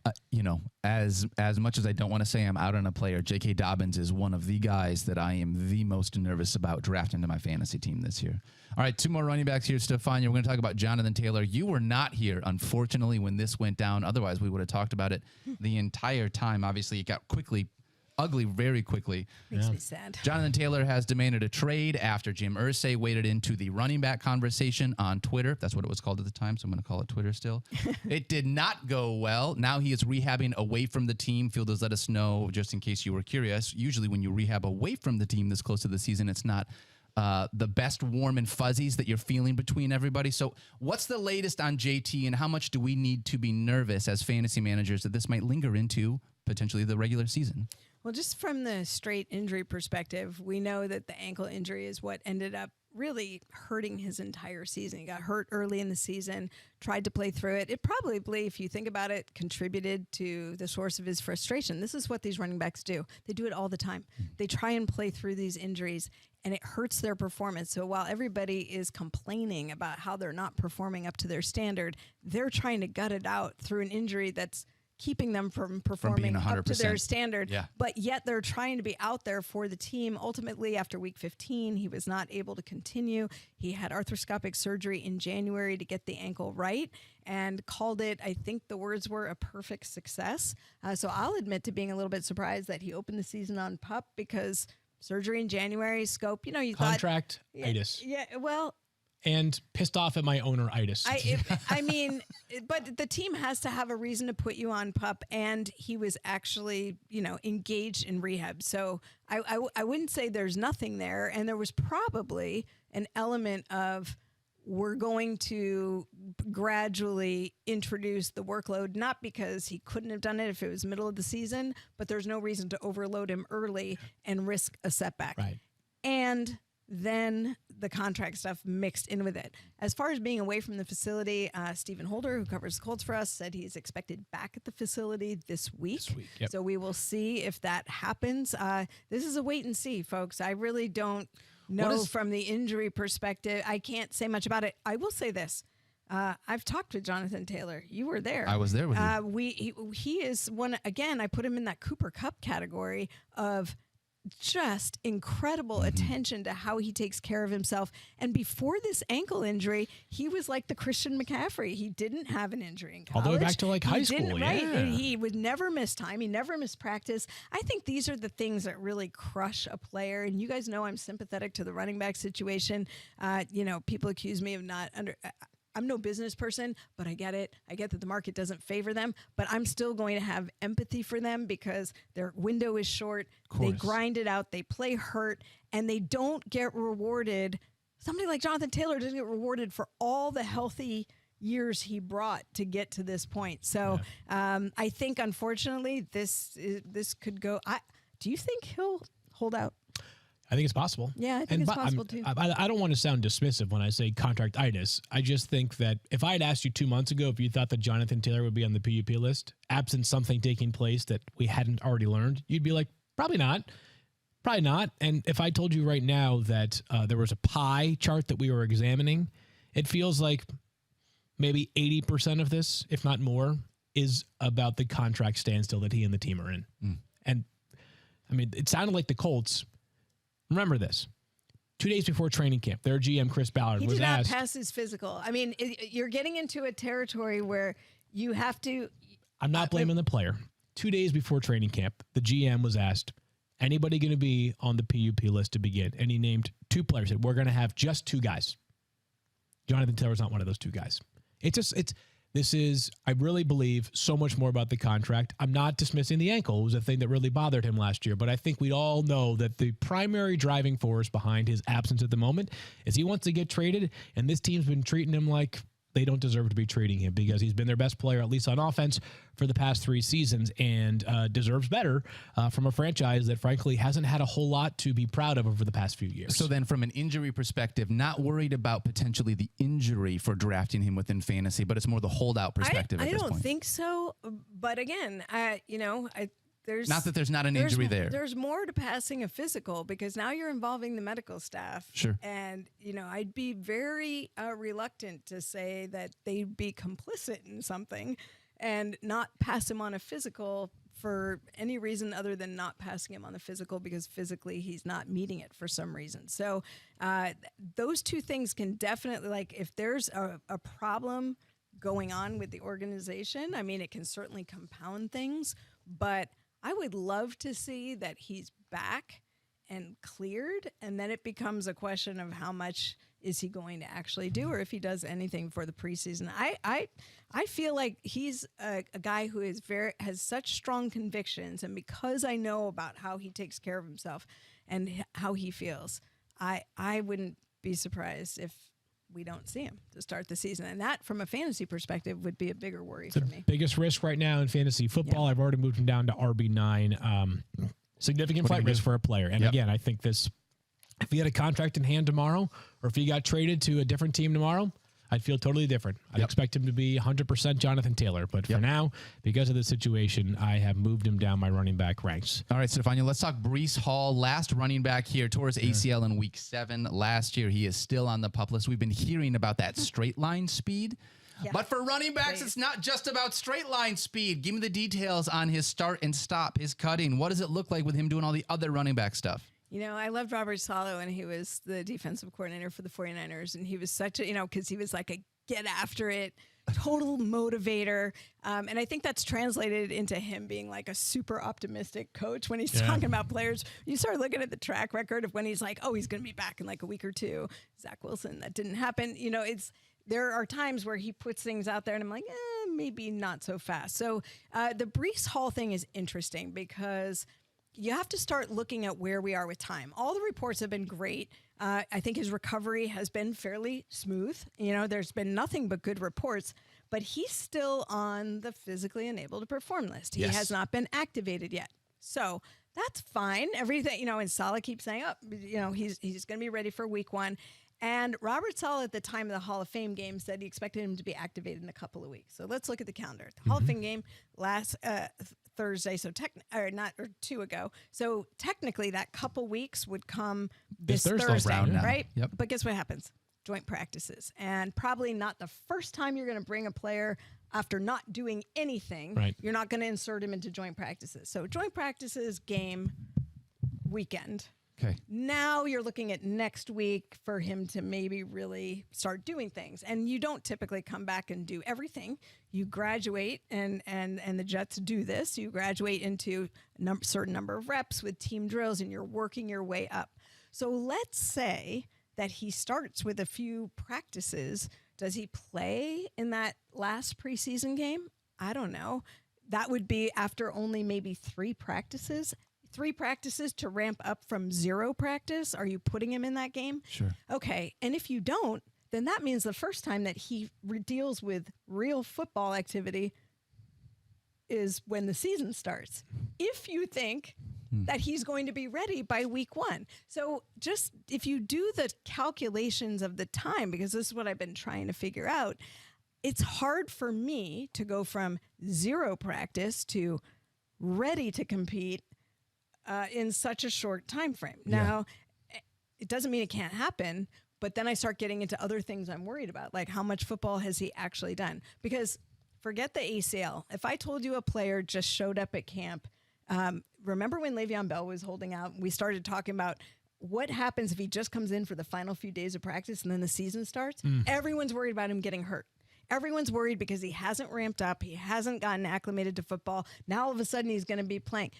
as much as I don't want to say I'm out on a player, J.K. Dobbins is one of the guys that I am the most nervous about drafting to my fantasy team this year. All right, 2 more running backs here, Stephania. We're going to talk about Jonathan Taylor. You were not here, unfortunately, when this went down. Otherwise, we would have talked about it the entire time. Obviously, it got ugly very quickly. Makes me sad. Jonathan Taylor has demanded a trade after Jim Irsay waded into the running back conversation on Twitter. That's what it was called at the time, so I'm going to call it Twitter still. It did not go well. Now he is rehabbing away from the team. Field has let us know, just in case you were curious, usually when you rehab away from the team this close to the season, it's not the best warm and fuzzies that you're feeling between everybody. So what's the latest on JT, and how much do we need to be nervous as fantasy managers that this might linger into potentially the regular season? Well, just from the straight injury perspective, we know that the ankle injury is what ended up really hurting his entire season. He got hurt early in the season, tried to play through it. It probably, if you think about it, contributed to the source of his frustration. This is what these running backs do. They do it all the time. They try and play through these injuries, and it hurts their performance. So while everybody is complaining about how they're not performing up to their standard, they're trying to gut it out through an injury that's keeping them from performing up to their standard, but yet they're trying to be out there for the team. Ultimately, after week 15, he was not able to continue. He had arthroscopic surgery in January to get the ankle right and called it, I think the words were, a perfect success. So I'll admit to being a little bit surprised that he opened the season on PUP, because surgery in January, scope, you contract itis. Yeah, well, and pissed off at my owner-itis. I mean, but the team has to have a reason to put you on PUP, and he was actually, engaged in rehab. So I wouldn't say there's nothing there, and there was probably an element of, we're going to gradually introduce the workload, not because he couldn't have done it if it was middle of the season, but there's no reason to overload him early and risk a setback. Right. And then the contract stuff mixed in with it. As far as being away from the facility, Stephen Holder, who covers the Colts for us, said he's expected back at the facility this week. Yep. So we will see if that happens. This is a wait and see, folks. I really don't know from the injury perspective. I can't say much about it. I will say this. I've talked with Jonathan Taylor. You were there. I was there with you. He is one, again, I put him in that Cooper Kupp category of just incredible attention to how he takes care of himself. And before this ankle injury, he was like the Christian McCaffrey. He didn't have an injury in college. All the way back to like high school, right? yeah. He would never miss time. He never missed practice. I think these are the things that really crush a player. And you guys know I'm sympathetic to the running back situation. People accuse me of not I'm no business person, but I get it. I get that the market doesn't favor them, but I'm still going to have empathy for them because their window is short. They grind it out. They play hurt, and they don't get rewarded. Somebody like Jonathan Taylor doesn't get rewarded for all the healthy years he brought to get to this point. So I think, unfortunately, this could go. Do you think he'll hold out? I think it's possible. Yeah, I think it's possible too. I don't want to sound dismissive when I say contractitis. I just think that if I had asked you 2 months ago if you thought that Jonathan Taylor would be on the PUP list, absent something taking place that we hadn't already learned, you'd be like, probably not. Probably not. And if I told you right now that there was a pie chart that we were examining, it feels like maybe 80% of this, if not more, is about the contract standstill that he and the team are in. And, I mean, it sounded like the Colts. Remember this. 2 days before training camp, their GM, Chris Ballard, was asked. He did not pass his physical. I mean, you're getting into a territory where you have to. I'm not blaming the player. 2 days before training camp, the GM was asked, anybody going to be on the PUP list to begin? And he named 2 players. Said, we're going to have just 2 guys. Jonathan Taylor's not one of those 2 guys. I really believe so much more about the contract. I'm not dismissing the ankle. It was a thing that really bothered him last year. But I think we all know that the primary driving force behind his absence at the moment is he wants to get traded. And this team's been treating him like they don't deserve to be trading him because he's been their best player, at least on offense, for the past 3 seasons and deserves better from a franchise that, frankly, hasn't had a whole lot to be proud of over the past few years. So then from an injury perspective, not worried about potentially the injury for drafting him within fantasy, but it's more the holdout perspective at this point. I don't think so. But again, there's not that there's not an injury there. There's more to passing a physical because now you're involving the medical staff. Sure. And, I'd be very reluctant to say that they'd be complicit in something and not pass him on a physical for any reason other than not passing him on the physical because physically he's not meeting it for some reason. So those 2 things can definitely, like, if there's a problem going on with the organization, I mean, it can certainly compound things, but I would love to see that he's back and cleared, and then it becomes a question of how much is he going to actually do or if he does anything for the preseason. I feel like he's a guy who has such strong convictions, and because I know about how he takes care of himself and how he feels, I wouldn't be surprised if we don't see him to start the season. And that, from a fantasy perspective, would be a bigger worry for me. Biggest risk right now in fantasy football. I've already moved him down to RB9. Significant flight risk for a player. And again, I think this, if he had a contract in hand tomorrow, or if he got traded to a different team tomorrow, I'd feel totally different. I'd expect him to be 100% Jonathan Taylor. But for now, because of the situation, I have moved him down my running back ranks. All right, Stephania, let's talk Breece Hall, last running back here, tore his ACL in week 7 last year. He is still on the PUP list. We've been hearing about that straight line speed. Yeah. But for running backs, it's not just about straight line speed. Give me the details on his start and stop, his cutting. What does it look like with him doing all the other running back stuff? I loved Robert Saleh when he was the defensive coordinator for the 49ers, and he was such a, because he was like a get after it, total motivator. And I think that's translated into him being like a super optimistic coach when he's talking about players. You start looking at the track record of when he's like, oh, he's going to be back in like a week or 2. Zach Wilson, that didn't happen. There are times where he puts things out there and I'm like, maybe not so fast. So the Breece Hall thing is interesting because you have to start looking at where we are with time. All the reports have been great. I think his recovery has been fairly smooth. There's been nothing but good reports, but he's still on the physically unable to perform list. He has not been activated yet. So that's fine. Everything, and Saleh keeps saying, he's going to be ready for week 1. And Robert Saleh at the time of the Hall of Fame game said he expected him to be activated in a couple of weeks. So let's look at the calendar. The Hall of Fame game last Thursday, so 2 ago. So technically that couple weeks would come this Thursday, right? Yep. But guess what happens? joint practices, and probably not the first time you're going to bring a player after not doing anything. Right. You're not going to insert him into joint practices. So joint practices, game, weekend. Okay. Now you're looking at next week for him to maybe really start doing things. And you don't typically come back and do everything. You graduate, and the Jets do this. You graduate into a certain number of reps with team drills, and you're working your way up. So let's say that he starts with a few practices. Does he play in that last preseason game? I don't know. That would be after only maybe 3 practices. 3 practices to ramp up from 0 practice. Are you putting him in that game? Sure. Okay. And if you don't, then that means the first time that he deals with real football activity is when the season starts. If you think that he's going to be ready by week 1. So just if you do the calculations of the time, because this is what I've been trying to figure out, it's hard for me to go from 0 practice to ready to compete in such a short time frame. Now, it doesn't mean it can't happen, but then I start getting into other things I'm worried about, like how much football has he actually done? Because forget the ACL. If I told you a player just showed up at camp, remember when Le'Veon Bell was holding out? We started talking about what happens if he just comes in for the final few days of practice and then the season starts? Everyone's worried about him getting hurt. Everyone's worried because he hasn't ramped up. He hasn't gotten acclimated to football. Now all of a sudden he's going to be playing.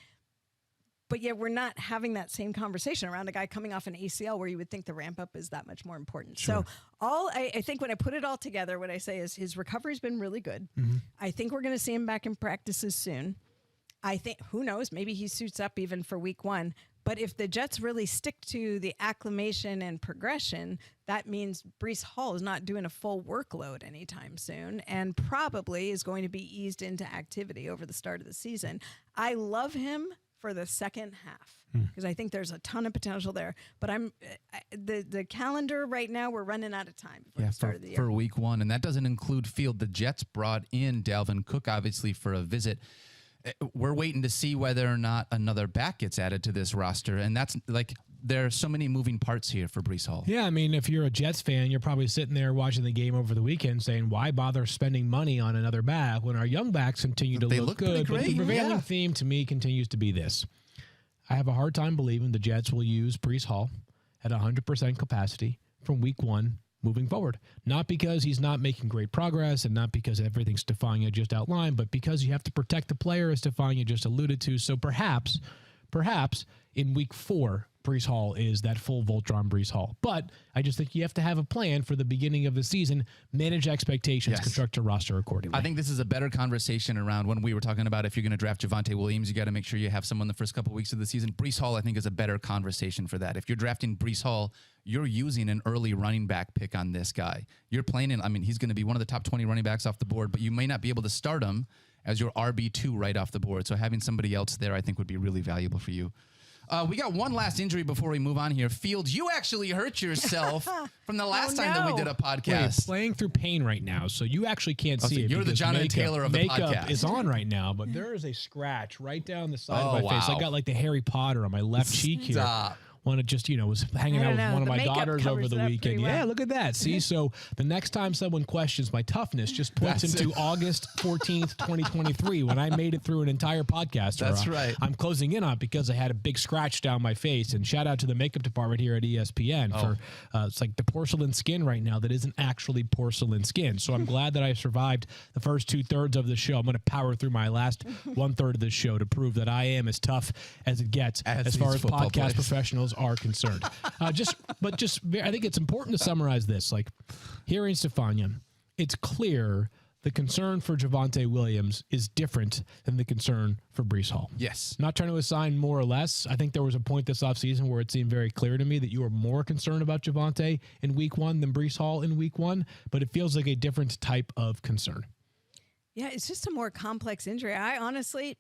But yet we're not having that same conversation around a guy coming off an ACL where you would think the ramp up is that much more important. Sure. So I think when I put it all together, what I say is his recovery's been really good. I think we're going to see him back in practices soon. I think, who knows, maybe he suits up even for week 1. But if the Jets really stick to the acclimation and progression, that means Breece Hall is not doing a full workload anytime soon and probably is going to be eased into activity over the start of the season. I love him for the second half because I think there's a ton of potential there. But the calendar right now, we're running out of time before the start of the year. For week 1, and that doesn't include field. The Jets brought in Dalvin Cook, obviously, for a visit. We're waiting to see whether or not another back gets added to this roster, and that's like there are so many moving parts here for Breece Hall. Yeah, I mean, if you're a Jets fan, you're probably sitting there watching the game over the weekend saying, why bother spending money on another back when our young backs continue to look good? But the prevailing theme to me continues to be this. I have a hard time believing the Jets will use Breece Hall at 100% capacity from week 1 moving forward. Not because he's not making great progress and not because everything Stephania just outlined, but because you have to protect the player, as Stephania just alluded to. So perhaps in week 4, Breece Hall is that full Voltron Breece Hall. But I just think you have to have a plan for the beginning of the season, manage expectations, construct a roster accordingly. I think this is a better conversation around when we were talking about if you're going to draft Javonte Williams, you got to make sure you have someone the first couple weeks of the season. Breece Hall, I think, is a better conversation for that. If you're drafting Breece Hall, you're using an early running back pick on this guy. You're playing in, I mean, he's going to be one of the top 20 running backs off the board, but you may not be able to start him as your RB2 right off the board. So having somebody else there, I think, would be really valuable for you. We got one last injury before we move on here. Fields, you actually hurt yourself from the last time that we did a podcast. Wait, playing through pain right now, so you actually can't see it. You're the John and Taylor of the podcast. Makeup is on right now, but there is a scratch right down the side of my face. I got like the Harry Potter on my left cheek here. Stop. One of just, was hanging out with one of my daughters over the weekend. Well. Yeah, look at that. See, so the next time someone questions my toughness, just points into August 14th, 2023, when I made it through an entire podcast. That's right. I'm closing in on it because I had a big scratch down my face. And shout out to the makeup department here at ESPN for it's like the porcelain skin right now that isn't actually porcelain skin. So I'm glad that I survived the first 2/3 of the show. I'm going to power through my last 1/3 of the show to prove that I am as tough as it gets as far as podcast professionals are concerned. I think it's important to summarize this. Like hearing Stephania, it's clear the concern for Javonte Williams is different than the concern for Breece Hall. Yes. Not trying to assign more or less. I think there was a point this offseason where it seemed very clear to me that you were more concerned about Javonte in week 1 than Breece Hall in week 1, but it feels like a different type of concern. Yeah, it's just a more complex injury. I honestly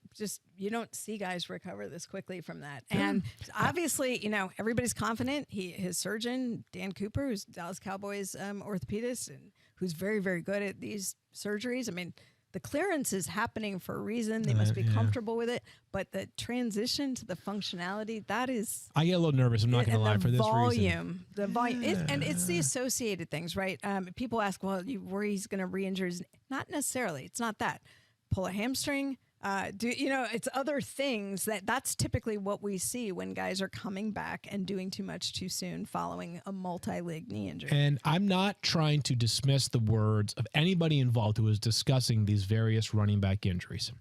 you don't see guys recover this quickly from that. And obviously, everybody's confident. His surgeon, Dan Cooper, who's Dallas Cowboys orthopedist and who's very, very good at these surgeries. I mean, the clearance is happening for a reason. They must be comfortable with it. But the transition to the functionality, that is... I get a little nervous. I'm not going to lie for this reason. The volume. And it's the associated things, right? People ask, well, you worry he's going to re-injure his... Not necessarily. It's not that. Pull a hamstring. It's other things that's typically what we see when guys are coming back and doing too much too soon following a multi-leg knee injury. And I'm not trying to dismiss the words of anybody involved who is discussing these various running back injuries.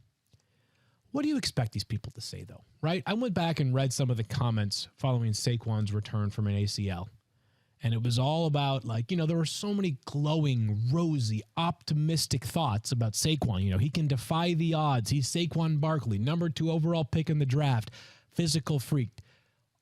What do you expect these people to say, though, right? I went back and read some of the comments following Saquon's return from an ACL. And it was all about, there were so many glowing, rosy, optimistic thoughts about Saquon. He can defy the odds. He's Saquon Barkley, number 2 overall pick in the draft, physical freak.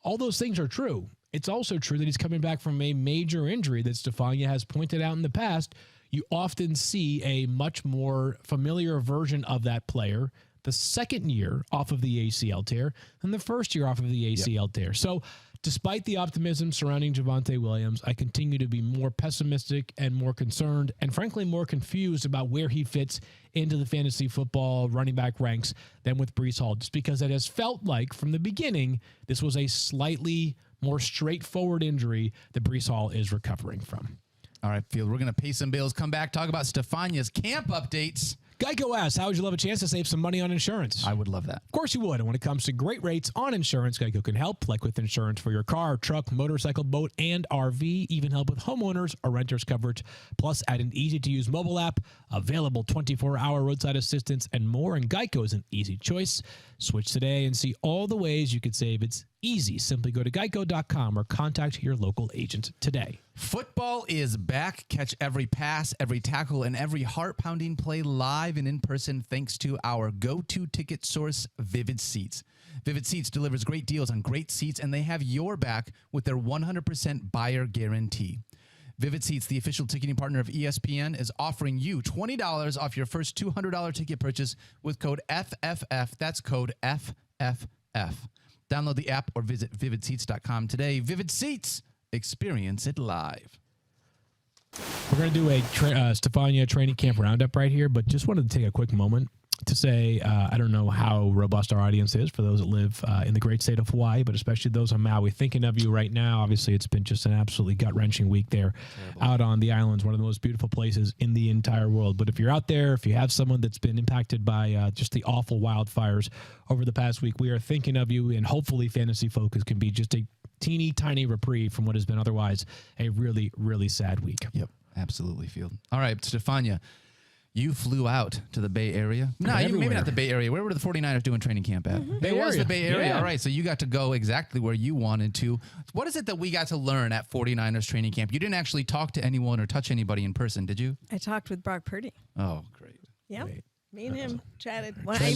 All those things are true. It's also true that he's coming back from a major injury that Stephania has pointed out in the past. You often see a much more familiar version of that player the second year off of the ACL tear than the first year off of the ACL tear. So, despite the optimism surrounding Javonte Williams, I continue to be more pessimistic and more concerned and, frankly, more confused about where he fits into the fantasy football running back ranks than with Breece Hall, just because it has felt like from the beginning this was a slightly more straightforward injury that Breece Hall is recovering from. All right, Field, we're going to pay some bills, come back, talk about Stephania's camp updates. Geico asks, how would you love a chance to save some money on insurance? I would love that. Of course you would. And when it comes to great rates on insurance, Geico can help, like with insurance for your car, truck, motorcycle, boat, and RV. Even help with homeowners or renters coverage. Plus, add an easy-to-use mobile app, available 24-hour roadside assistance, and more. And Geico is an easy choice. Switch today and see all the ways you could save. It's easy. Simply go to geico.com or contact your local agent today. Football is back. Catch every pass, every tackle, and every heart-pounding play live and in person thanks to our go-to ticket source, Vivid Seats. Vivid Seats delivers great deals on great seats, and they have your back with their 100% buyer guarantee. Vivid Seats, the official ticketing partner of ESPN, is offering you $20 off your first $200 ticket purchase with code FFF. That's code FFF. Download the app or visit vividseats.com today. Vivid Seats. Experience it live. We're going to do a Stephania training camp roundup right here, but just wanted to take a quick moment to say I don't know how robust our audience is for those that live in the great state of Hawaii, but especially those on Maui. Thinking of you right now. Obviously, it's been just an absolutely gut-wrenching week there. Terrible. Out on the islands, one of the most beautiful places in the entire world. But if you're out there, if you have someone that's been impacted by just the awful wildfires over the past week, we are thinking of you, and hopefully Fantasy Focus can be just a teeny tiny reprieve from what has been otherwise a really, really sad week. Yep, absolutely, Field. All right, Stephania, you flew out to the Bay Area. No, maybe not the Bay Area. Where were the 49ers doing training camp at? It was the Bay Area. Yeah. All right, so you got to go exactly where you wanted to. What is it that we got to learn at 49ers training camp? You didn't actually talk to anyone or touch anybody in person, did you? I talked with Brock Purdy. Oh, great. Yeah. Me and him chatted. Trey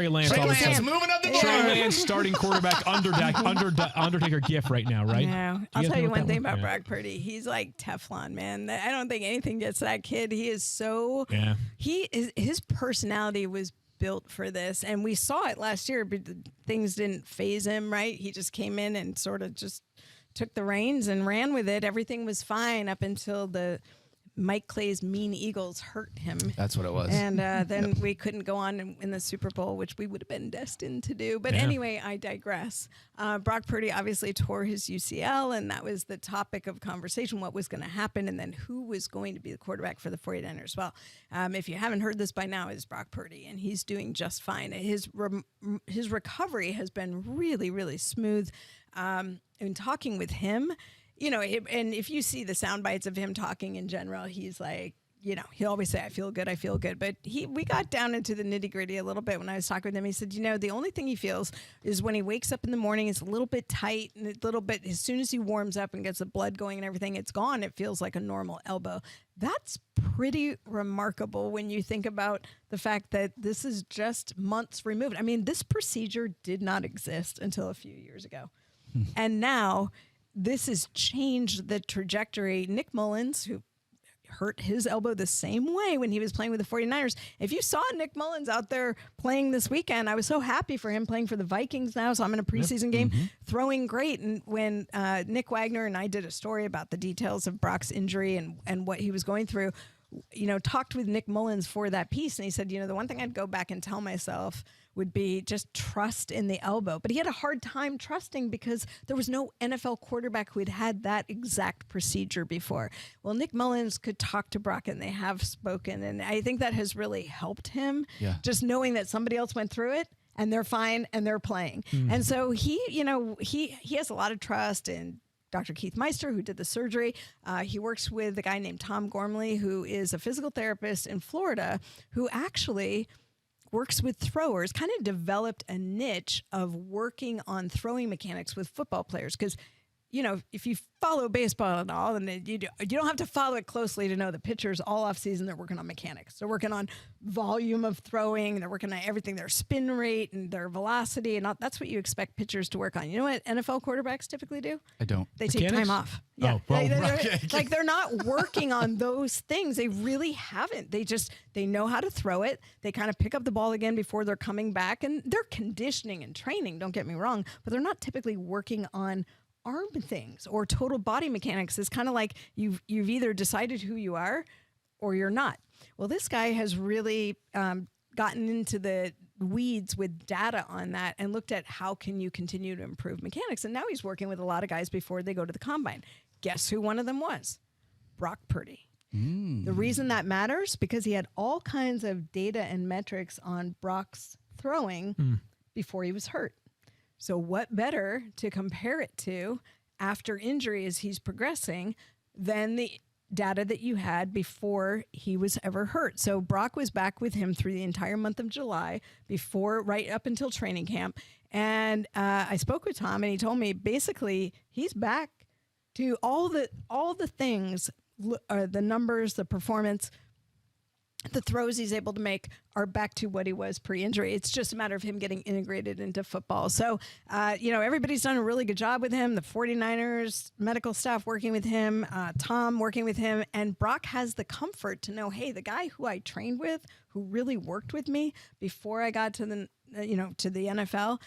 Lance moving up the bar. Trey Lance starting quarterback Undertaker gif right now, right? No. I'll tell you one thing about Brock Purdy. He's like Teflon, man. I don't think anything gets that kid. He is so his personality was built for this, and we saw it last year, but things didn't phase him, right? He just came in and sort of just took the reins and ran with it. Everything was fine up until the Mike Clay's Mean Eagles hurt him. That's what it was. And then we couldn't go on in the Super Bowl, which we would have been destined to do. But anyway, I digress. Brock Purdy obviously tore his UCL, and that was the topic of conversation, what was going to happen, and then who was going to be the quarterback for the 49ers. Well, if you haven't heard this by now, it's Brock Purdy, and he's doing just fine. His recovery has been really, really smooth. In talking with him, and if you see the sound bites of him talking in general, he's like, he'll always say, I feel good. But we got down into the nitty gritty a little bit when I was talking with him. He said, the only thing he feels is when he wakes up in the morning, it's a little bit tight and a little bit, as soon as he warms up and gets the blood going and everything, it's gone. It feels like a normal elbow. That's pretty remarkable when you think about the fact that this is just months removed. I mean, this procedure did not exist until a few years ago. And now this has changed the trajectory. Nick Mullins, who hurt his elbow the same way when he was playing with the 49ers. If you saw Nick Mullins out there playing this weekend, I was so happy for him playing for the Vikings now. So I'm in a preseason game, throwing great. And when Nick Wagner and I did a story about the details of Brock's injury and what he was going through, talked with Nick Mullins for that piece. And he said, the one thing I'd go back and tell myself would be just trust in the elbow. But he had a hard time trusting because there was no NFL quarterback who had had that exact procedure before. Well, Nick Mullins could talk to Brock, and they have spoken. And I think that has really helped him, just knowing that somebody else went through it and they're fine and they're playing. And so he has a lot of trust in Dr. Keith Meister, who did the surgery. He works with a guy named Tom Gormley, who is a physical therapist in Florida, who actually works with throwers, kind of developed a niche of working on throwing mechanics with football players. Because, if you follow baseball at all, and you don't have to follow it closely to know the pitchers all off season, they're working on mechanics. They're working on volume of throwing. They're working on everything, their spin rate and their velocity. And that's what you expect pitchers to work on. You know what NFL quarterbacks typically do? I don't. They take time off. Yeah. Oh, well, They're not working on those things. They really haven't. They know how to throw it. They kind of pick up the ball again before they're coming back. And they're conditioning and training, don't get me wrong, but they're not typically working on arm things or total body mechanics. It's kind of like you've either decided who you are or you're not. Well, this guy has really gotten into the weeds with data on that and looked at how can you continue to improve mechanics. And now he's working with a lot of guys before they go to the combine. Guess who one of them was? Brock Purdy. The reason that matters, because he had all kinds of data and metrics on Brock's throwing before he was hurt. So what better to compare it to after injury as he's progressing than the data that you had before he was ever hurt? So Brock was back with him through the entire month of July, right up until training camp. And I spoke with Tom, and he told me basically he's back to all the things, the numbers, the performance, the throws he's able to make are back to what he was pre-injury. It's just a matter of him getting integrated into football. So, everybody's done a really good job with him. The 49ers medical staff working with him, Tom working with him, and Brock has the comfort to know, hey, the guy who I trained with, who really worked with me before I got to the NFL,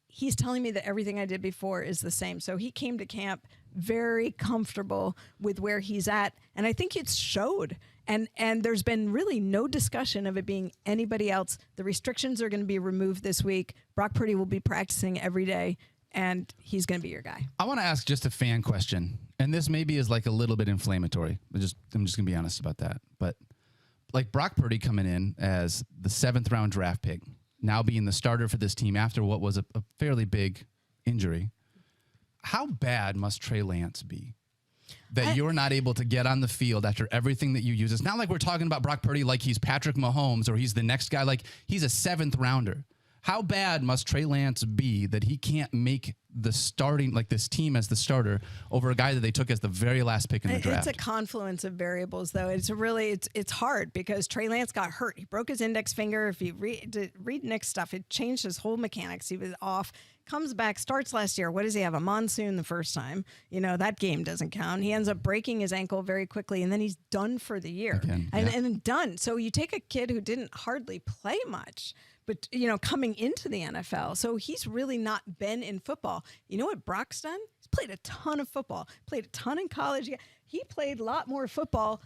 he's telling me that everything I did before is the same. So he came to camp very comfortable with where he's at. And I think it's showed. And there's been really no discussion of it being anybody else. The restrictions are going to be removed this week. Brock Purdy will be practicing every day, and he's going to be your guy. I want to ask just a fan question. And this maybe is like a little bit inflammatory. I'm just going to be honest about that. But like Brock Purdy coming in as the 7th round draft pick, now being the starter for this team after what was a fairly big injury. How bad must Trey Lance be that you're not able to get on the field after everything that you use? It's not like we're talking about Brock Purdy like he's Patrick Mahomes or he's the next guy. Like, he's a 7th rounder. How bad must Trey Lance be that he can't make the starting, like this team as the starter, over a guy that they took as the very last pick in the draft? It's a confluence of variables, though. It's hard because Trey Lance got hurt. He broke his index finger. If you read Nick's stuff, it changed his whole mechanics. He was off. Comes back, starts last year. What does he have? A monsoon the first time. That game doesn't count. He ends up breaking his ankle very quickly, and then he's done for the year. Again, and done. So you take a kid who didn't hardly play much, but, coming into the NFL. So he's really not been in football. You know what Brock's done? He's played a ton of football, played a ton in college. He played a lot more football.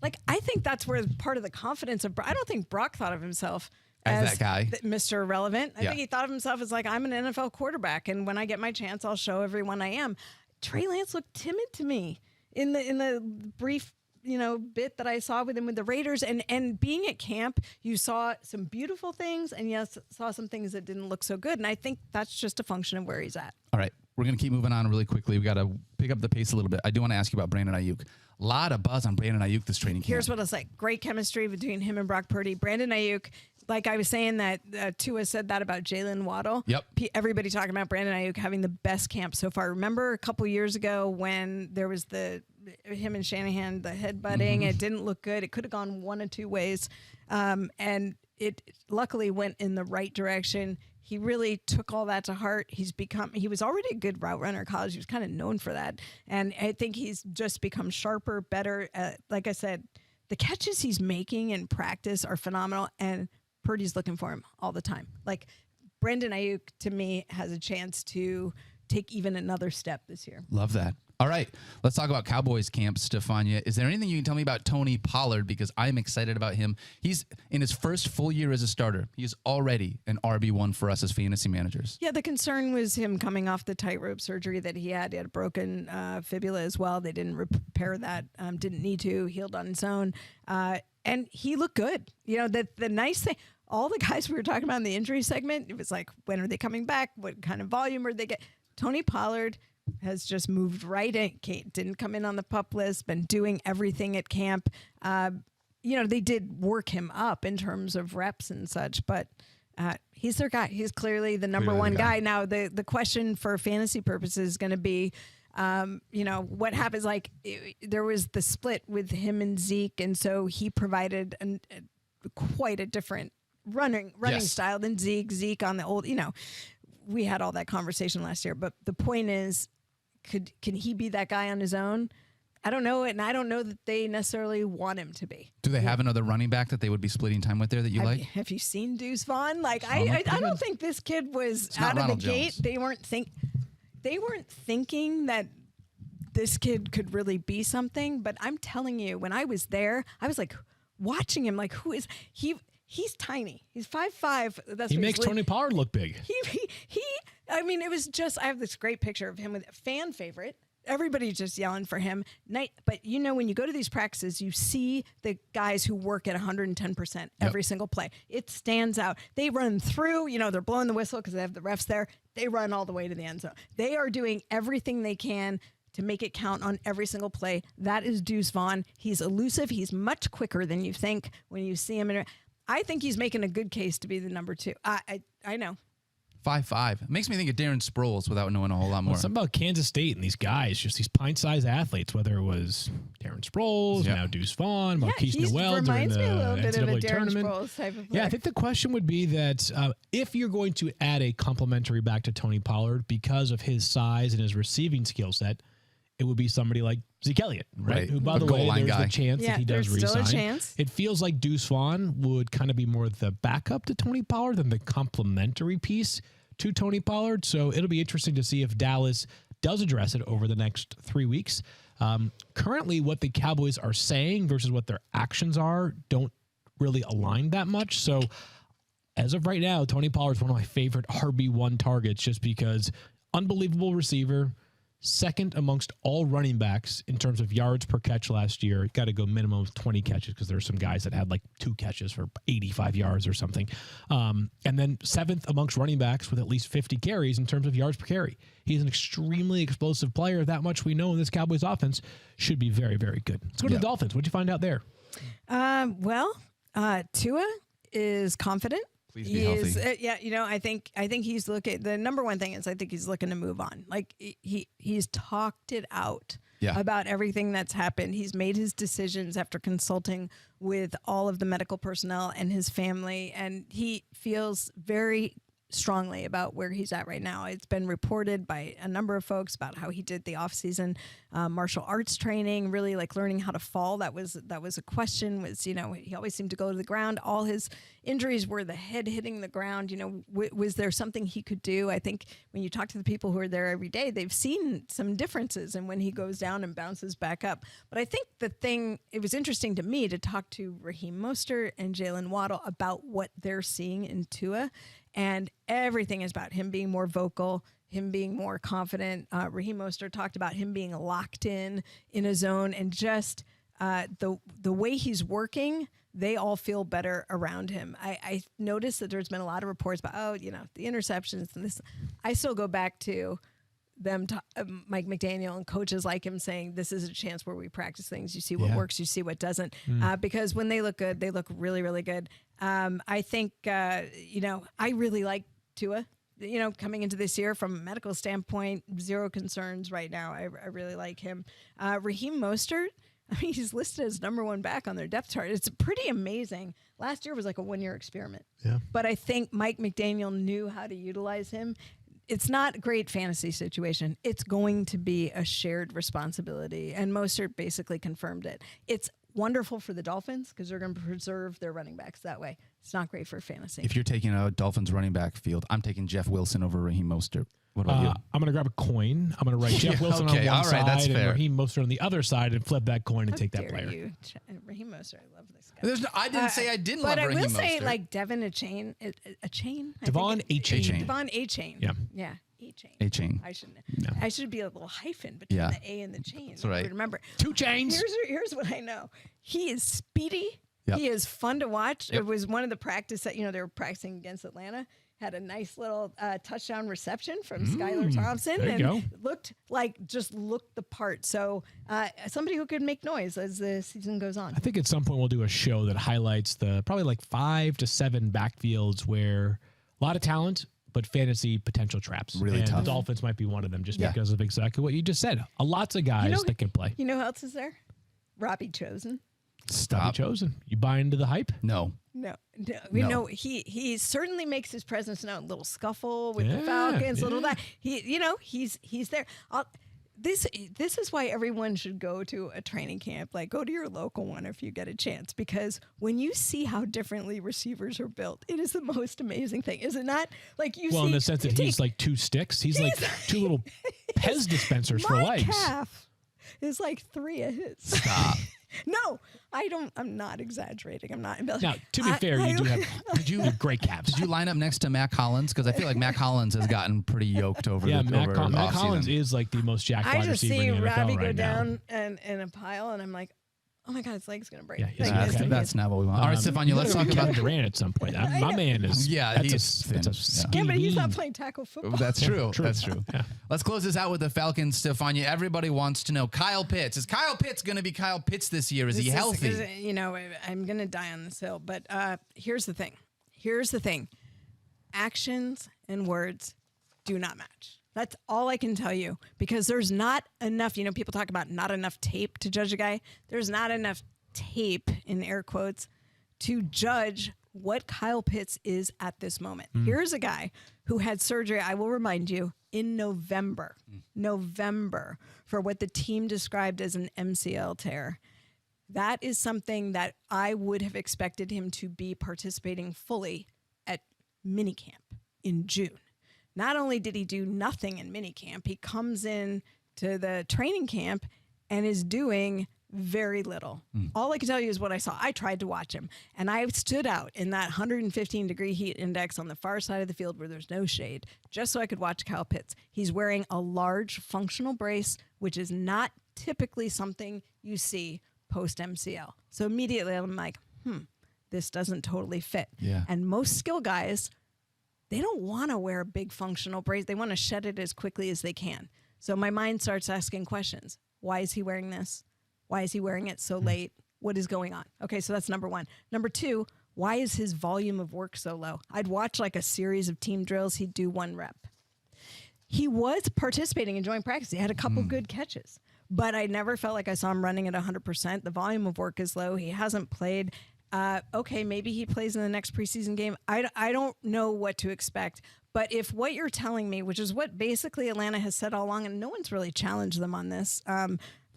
Like, I think that's where part of the confidence of Brock. I don't think Brock thought of himself as that guy, Mr. Relevant. I think he thought of himself as like, I'm an NFL quarterback, and when I get my chance, I'll show everyone I am. Trey Lance looked timid to me in the brief bit that I saw with him with the Raiders, and being at camp, you saw some beautiful things, and yes, saw some things that didn't look so good. And I think that's just a function of where he's at. All right, we're going to keep moving on really quickly. We got to pick up the pace a little bit. I do want to ask you about Brandon Ayuk. A lot of buzz on Brandon Ayuk this training camp. Here's what I'll say. Great chemistry between him and Brock Purdy. Brandon Ayuk, like I was saying that Tua said that about Jaylen Waddle. Yep. Everybody talking about Brandon Ayuk having the best camp so far. Remember a couple years ago when there was him and Shanahan, the headbutting, It didn't look good. It could have gone one of two ways. And it luckily went in the right direction. He really took all that to heart. He was already a good route runner in college. He was kind of known for that. And I think he's just become sharper, better. Like I said, the catches he's making in practice are phenomenal. And Purdy's looking for him all the time. Like, Brandon Ayuk, to me, has a chance to take even another step this year. Love that. All right, let's talk about Cowboys camp, Stephania. Is there anything you can tell me about Tony Pollard? Because I'm excited about him. He's in his first full year as a starter. He's already an RB1 for us as fantasy managers. Yeah, the concern was him coming off the tightrope surgery that he had. He had a broken fibula as well. They didn't repair that, didn't need to, healed on his own. And he looked good. You know, the nice thing, all the guys we were talking about in the injury segment, it was like, when are they coming back? What kind of volume are they getting? Tony Pollard has just moved right in. Kate didn't come in on the PUP list, been doing everything at camp. You know, they did work him up in terms of reps and such, but he's their guy. He's clearly the number one guy. Now, the question for fantasy purposes is going to be, you know, what happens? Like, there was the split with him and Zeke, and so he provided quite a different running style than Zeke. Zeke on the old, you know, we had all that conversation last year, but the point is, can he be that guy on his own? I don't know, and I don't know that they necessarily want him to be. Do they have another running back that they would be splitting time with there that you like? Have you seen Deuce Vaughn? Like, I don't think this kid was out of the gate. They weren't thinking that this kid could really be something. But I'm telling you, when I was there, I was like watching him. Like, who is he? He's tiny. He's 5'5". He makes Tony Pollard look big. I mean, it was just, I have this great picture of him with a fan favorite. Everybody's just yelling for him. But you know, when you go to these practices, you see the guys who work at 110% every single play. It stands out. They run through, you know, they're blowing the whistle because they have the refs there. They run all the way to the end zone. They are doing everything they can to make it count on every single play. That is Deuce Vaughn. He's elusive. He's much quicker than you think when you see him. I think he's making a good case to be the number 2. I know. 5'5". It makes me think of Darren Sproles without knowing a whole lot more. Well, something about Kansas State and these guys, just these pint-sized athletes, whether it was Darren Sproles, now Deuce Vaughn, Marquise Noel during the NCAA tournament. Sproles type of player. Yeah, I think the question would be that if you're going to add a complimentary back to Tony Pollard because of his size and his receiving skill set, it would be somebody like Zeke Elliott, right? Who, by the way, there's a chance that he does resign. Still a chance. It feels like Deuce Vaughn would kind of be more the backup to Tony Pollard than the complementary piece to Tony Pollard. So it'll be interesting to see if Dallas does address it over the next 3 weeks. Currently, what the Cowboys are saying versus what their actions are don't really align that much. So as of right now, Tony Pollard is one of my favorite RB1 targets just because unbelievable receiver, second amongst all running backs in terms of yards per catch last year. Got to go minimum of 20 catches because there's some guys that had like 2 catches for 85 yards or something. And then 7th amongst running backs with at least 50 carries in terms of yards per carry. He's an extremely explosive player. That much we know in this Cowboys offense should be very, very good. Let's go to the Dolphins. What'd you find out there? Tua is confident. Please be healthy. Yeah, you know, I think he's looking. The number one thing is I think he's looking to move on. Like he's talked it out about everything that's happened. He's made his decisions after consulting with all of the medical personnel and his family, and he feels very strongly about where he's at right now. It's been reported by a number of folks about how he did the off-season martial arts training, really like learning how to fall. That was a question. Was, you know, he always seemed to go to the ground. All his injuries were the head hitting the ground. You know, was there something he could do? I think when you talk to the people who are there every day, they've seen some differences in when he goes down and bounces back up. But I think it was interesting to me to talk to Raheem Mostert and Jaylen Waddle about what they're seeing in Tua. And everything is about him being more vocal, him being more confident. Raheem Mostert talked about him being locked in a zone, and just the way he's working, they all feel better around him. I noticed that there's been a lot of reports about, the interceptions and this. I still go back to them, Mike McDaniel and coaches like him saying, this is a chance where we practice things. You see what works, you see what doesn't. Because when they look good, they look really, really good. I think, I really like Tua, coming into this year from a medical standpoint, zero concerns right now. I really like him. Raheem Mostert, he's listed as number 1 back on their depth chart. It's pretty amazing. Last year was like a 1-year experiment. Yeah. But I think Mike McDaniel knew how to utilize him. It's not a great fantasy situation. It's going to be a shared responsibility, and Mostert basically confirmed it. It's wonderful for the Dolphins because they're going to preserve their running backs that way. It's not great for fantasy. If you're taking a Dolphins running back field, I'm taking Jeff Wilson over Raheem Mostert. What about you? I'm going to grab a coin. I'm going to write Jeff Wilson on one all right, side that's and fair. Raheem Mostert on the other side and flip that coin and How take that dare player. you, Raheem Mostert, I love this guy. I didn't say I didn't love But I Raheem will say, Mostert. like Devin a chain. I think Devon A-Chain. Devon A-Chain. Yeah. Yeah. A-Chain. A-Chain. I should be a little hyphen between Yeah. the A and the chain. That's right. Remember. 2 chains. Here's what I know. He is speedy. Yep. He is fun to watch. Yep. It was one of the practice that, they were practicing against Atlanta. Had a nice little touchdown reception from Skylar Thompson. there you and looked the part. So somebody who could make noise as the season goes on. I think at some point we'll do a show that highlights the probably like 5 to 7 backfields where a lot of talent, but fantasy potential traps. Really and tough. The Dolphins might be one of them just Yeah. because of exactly what you just said. Lots of guys that can play. You know who else is there? Robbie Chosen. Stop. Chosen. You buy into the hype? No. No. He certainly makes his presence known. Little scuffle with the Yeah, Falcons, little yeah. that. He's there. This is why everyone should go to a training camp. Like, go to your local one if you get a chance, because when you see how differently receivers are built, it is the most amazing thing, is it not? Like Well, in the sense that he's like 2 sticks. He's like 2 little Pez dispensers for my legs. calf is like 3 of his. Stop. No, I'm not exaggerating. I'm not embellishing. Now, to be fair, you do have great calves. Did you line up next to Matt Collins? Because I feel like Matt Collins has gotten pretty yoked over Yeah, the Matt over Collins offseason. is like the most jacked I wide just receiver see in the NFL Robbie right go now. down in a pile, and I'm like, oh my God, his leg's gonna break. Yeah, he's Like, okay. That's not what we want. All right, Stefania, let's talk Kevin about. Durant at some point. My man is he's thin. that's a Yeah. skinny Yeah, but he's not bean. playing tackle football. That's true. True. That's true. Yeah. Let's close this out with the Falcons, Stefania. Everybody wants to know Kyle Pitts. Is Kyle Pitts going to be Kyle Pitts this year? Is he healthy? I'm gonna die on this hill, but here's the thing. Actions and words do not match. That's all I can tell you, because there's not enough, people talk about not enough tape to judge a guy. There's not enough tape, in air quotes, to judge what Kyle Pitts is at this moment. Here's a guy who had surgery, I will remind you, in November, for what the team described as an MCL tear. That is something that I would have expected him to be participating fully at minicamp in June. Not only did he do nothing in minicamp, he comes in to the training camp and is doing very little. All I can tell you is what I saw. I tried to watch him, and I stood out in that 115-degree heat index on the far side of the field where there's no shade, just so I could watch Kyle Pitts. He's wearing a large functional brace, which is not typically something you see post-MCL. So immediately I'm like, this doesn't totally fit. Yeah. And most skill guys, they don't want to wear a big functional brace. They want to shed it as quickly as they can. So my mind starts asking questions. Why is he wearing this? Why is he wearing it so late? What is going on? Okay, so that's number one. Number two, why is his volume of work so low? I'd watch like a series of team drills. He'd do 1 rep. He was participating in joint practice. He had a couple good catches, but I never felt like I saw him running at 100%. The volume of work is low. He hasn't played. Okay, maybe he plays in the next preseason game. I don't know what to expect. But if what you're telling me, which is what basically Atlanta has said all along, and no one's really challenged them on this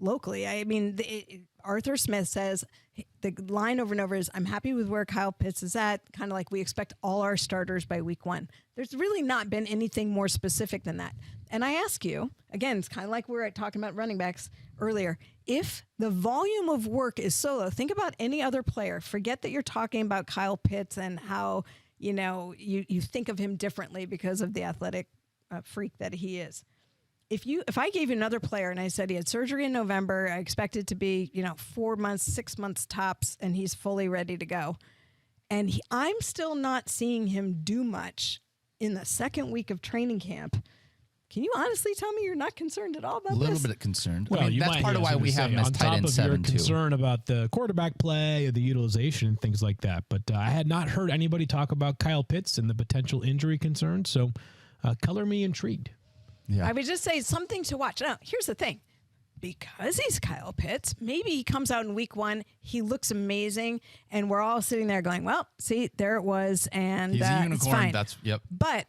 locally. I mean, Arthur Smith says the line over and over is, I'm happy with where Kyle Pitts is at, kind of like we expect all our starters by week 1. There's really not been anything more specific than that. And I ask you, again, it's kind of like we were talking about running backs earlier. If the volume of work is so low, think about any other player. Forget that you're talking about Kyle Pitts and how, you think of him differently because of the athletic freak that he is. If I gave you another player and I said he had surgery in November, I expect it to be, 4 months, 6 months tops, and he's fully ready to go. And I'm still not seeing him do much in the second week of training camp. Can you honestly tell me you're not concerned at all about A this? little bit concerned. Well, that's part of why we have him as tight end 7 on top of your too. concern about the quarterback play, the utilization, and things like that. But I had not heard anybody talk about Kyle Pitts and the potential injury concerns. So color me intrigued. Yeah. I would just say something to watch. Now, here's the thing. Because he's Kyle Pitts, maybe he comes out in week 1, he looks amazing, and we're all sitting there going, well, see, there it was, and He's a it's unicorn. fine. Yep. But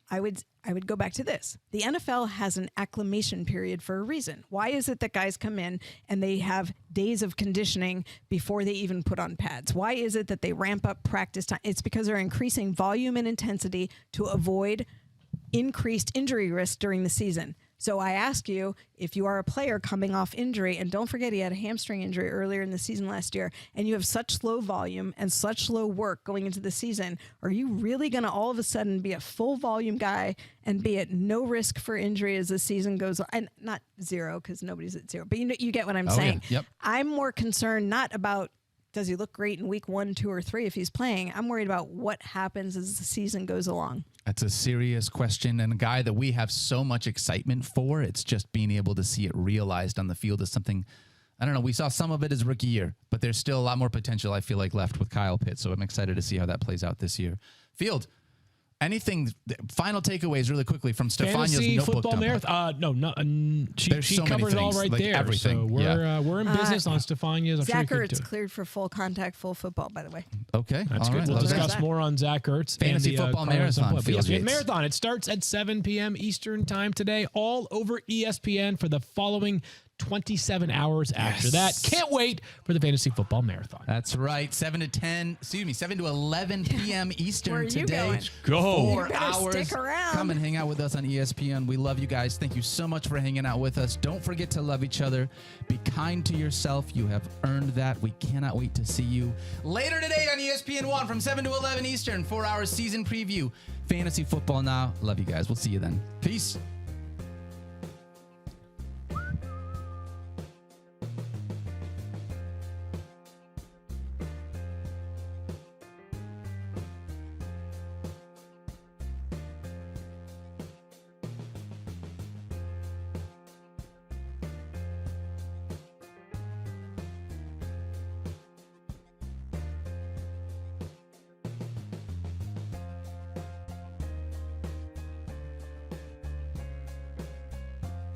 I would go back to this. The NFL has an acclimation period for a reason. Why is it that guys come in and they have days of conditioning before they even put on pads? Why is it that they ramp up practice time? It's because they're increasing volume and intensity to avoid increased injury risk during the season. So I ask you, if you are a player coming off injury, and don't forget he had a hamstring injury earlier in the season last year, and you have such low volume and such low work going into the season, are you really going to all of a sudden be a full volume guy and be at no risk for injury as the season goes on? And not zero, because nobody's at zero, but you get what I'm saying. Yeah. Yep. I'm more concerned not about does he look great in week 1, 2, or 3 if he's playing. I'm worried about what happens as the season goes along. That's a serious question, and a guy that we have so much excitement for. It's just being able to see it realized on the field is something, I don't know, we saw some of it his rookie year, but there's still a lot more potential, I feel like, left with Kyle Pitts, so I'm excited to see how that plays out this year. Field, anything, final takeaways really quickly from Stephania's Fantasy notebook football dump. marathon. She so many covered it all things, right like there. everything. So we're in business on Stephania's. I'm sure Zach you could Ertz do it. cleared for full contact, full football, by the way. Okay. That's all good. right, We'll love discuss that. more on Zach Ertz. Fantasy and the, football Carlos marathon, Dunlap. Field ESPN Yates. marathon. It starts at 7 p.m. Eastern time today, all over ESPN for the following 27 hours after that. Can't wait for the fantasy football marathon. That's right. 7 to 11 p.m. Eastern Where are you today. going? Go. 4 You better hours. stick around. Come and hang out with us on ESPN. We love you guys. Thank you so much for hanging out with us. Don't forget to love each other. Be kind to yourself. You have earned that. We cannot wait to see you later today on ESPN 1 from 7 to 11 Eastern. 4 hours season preview. Fantasy football now. Love you guys. We'll see you then. Peace.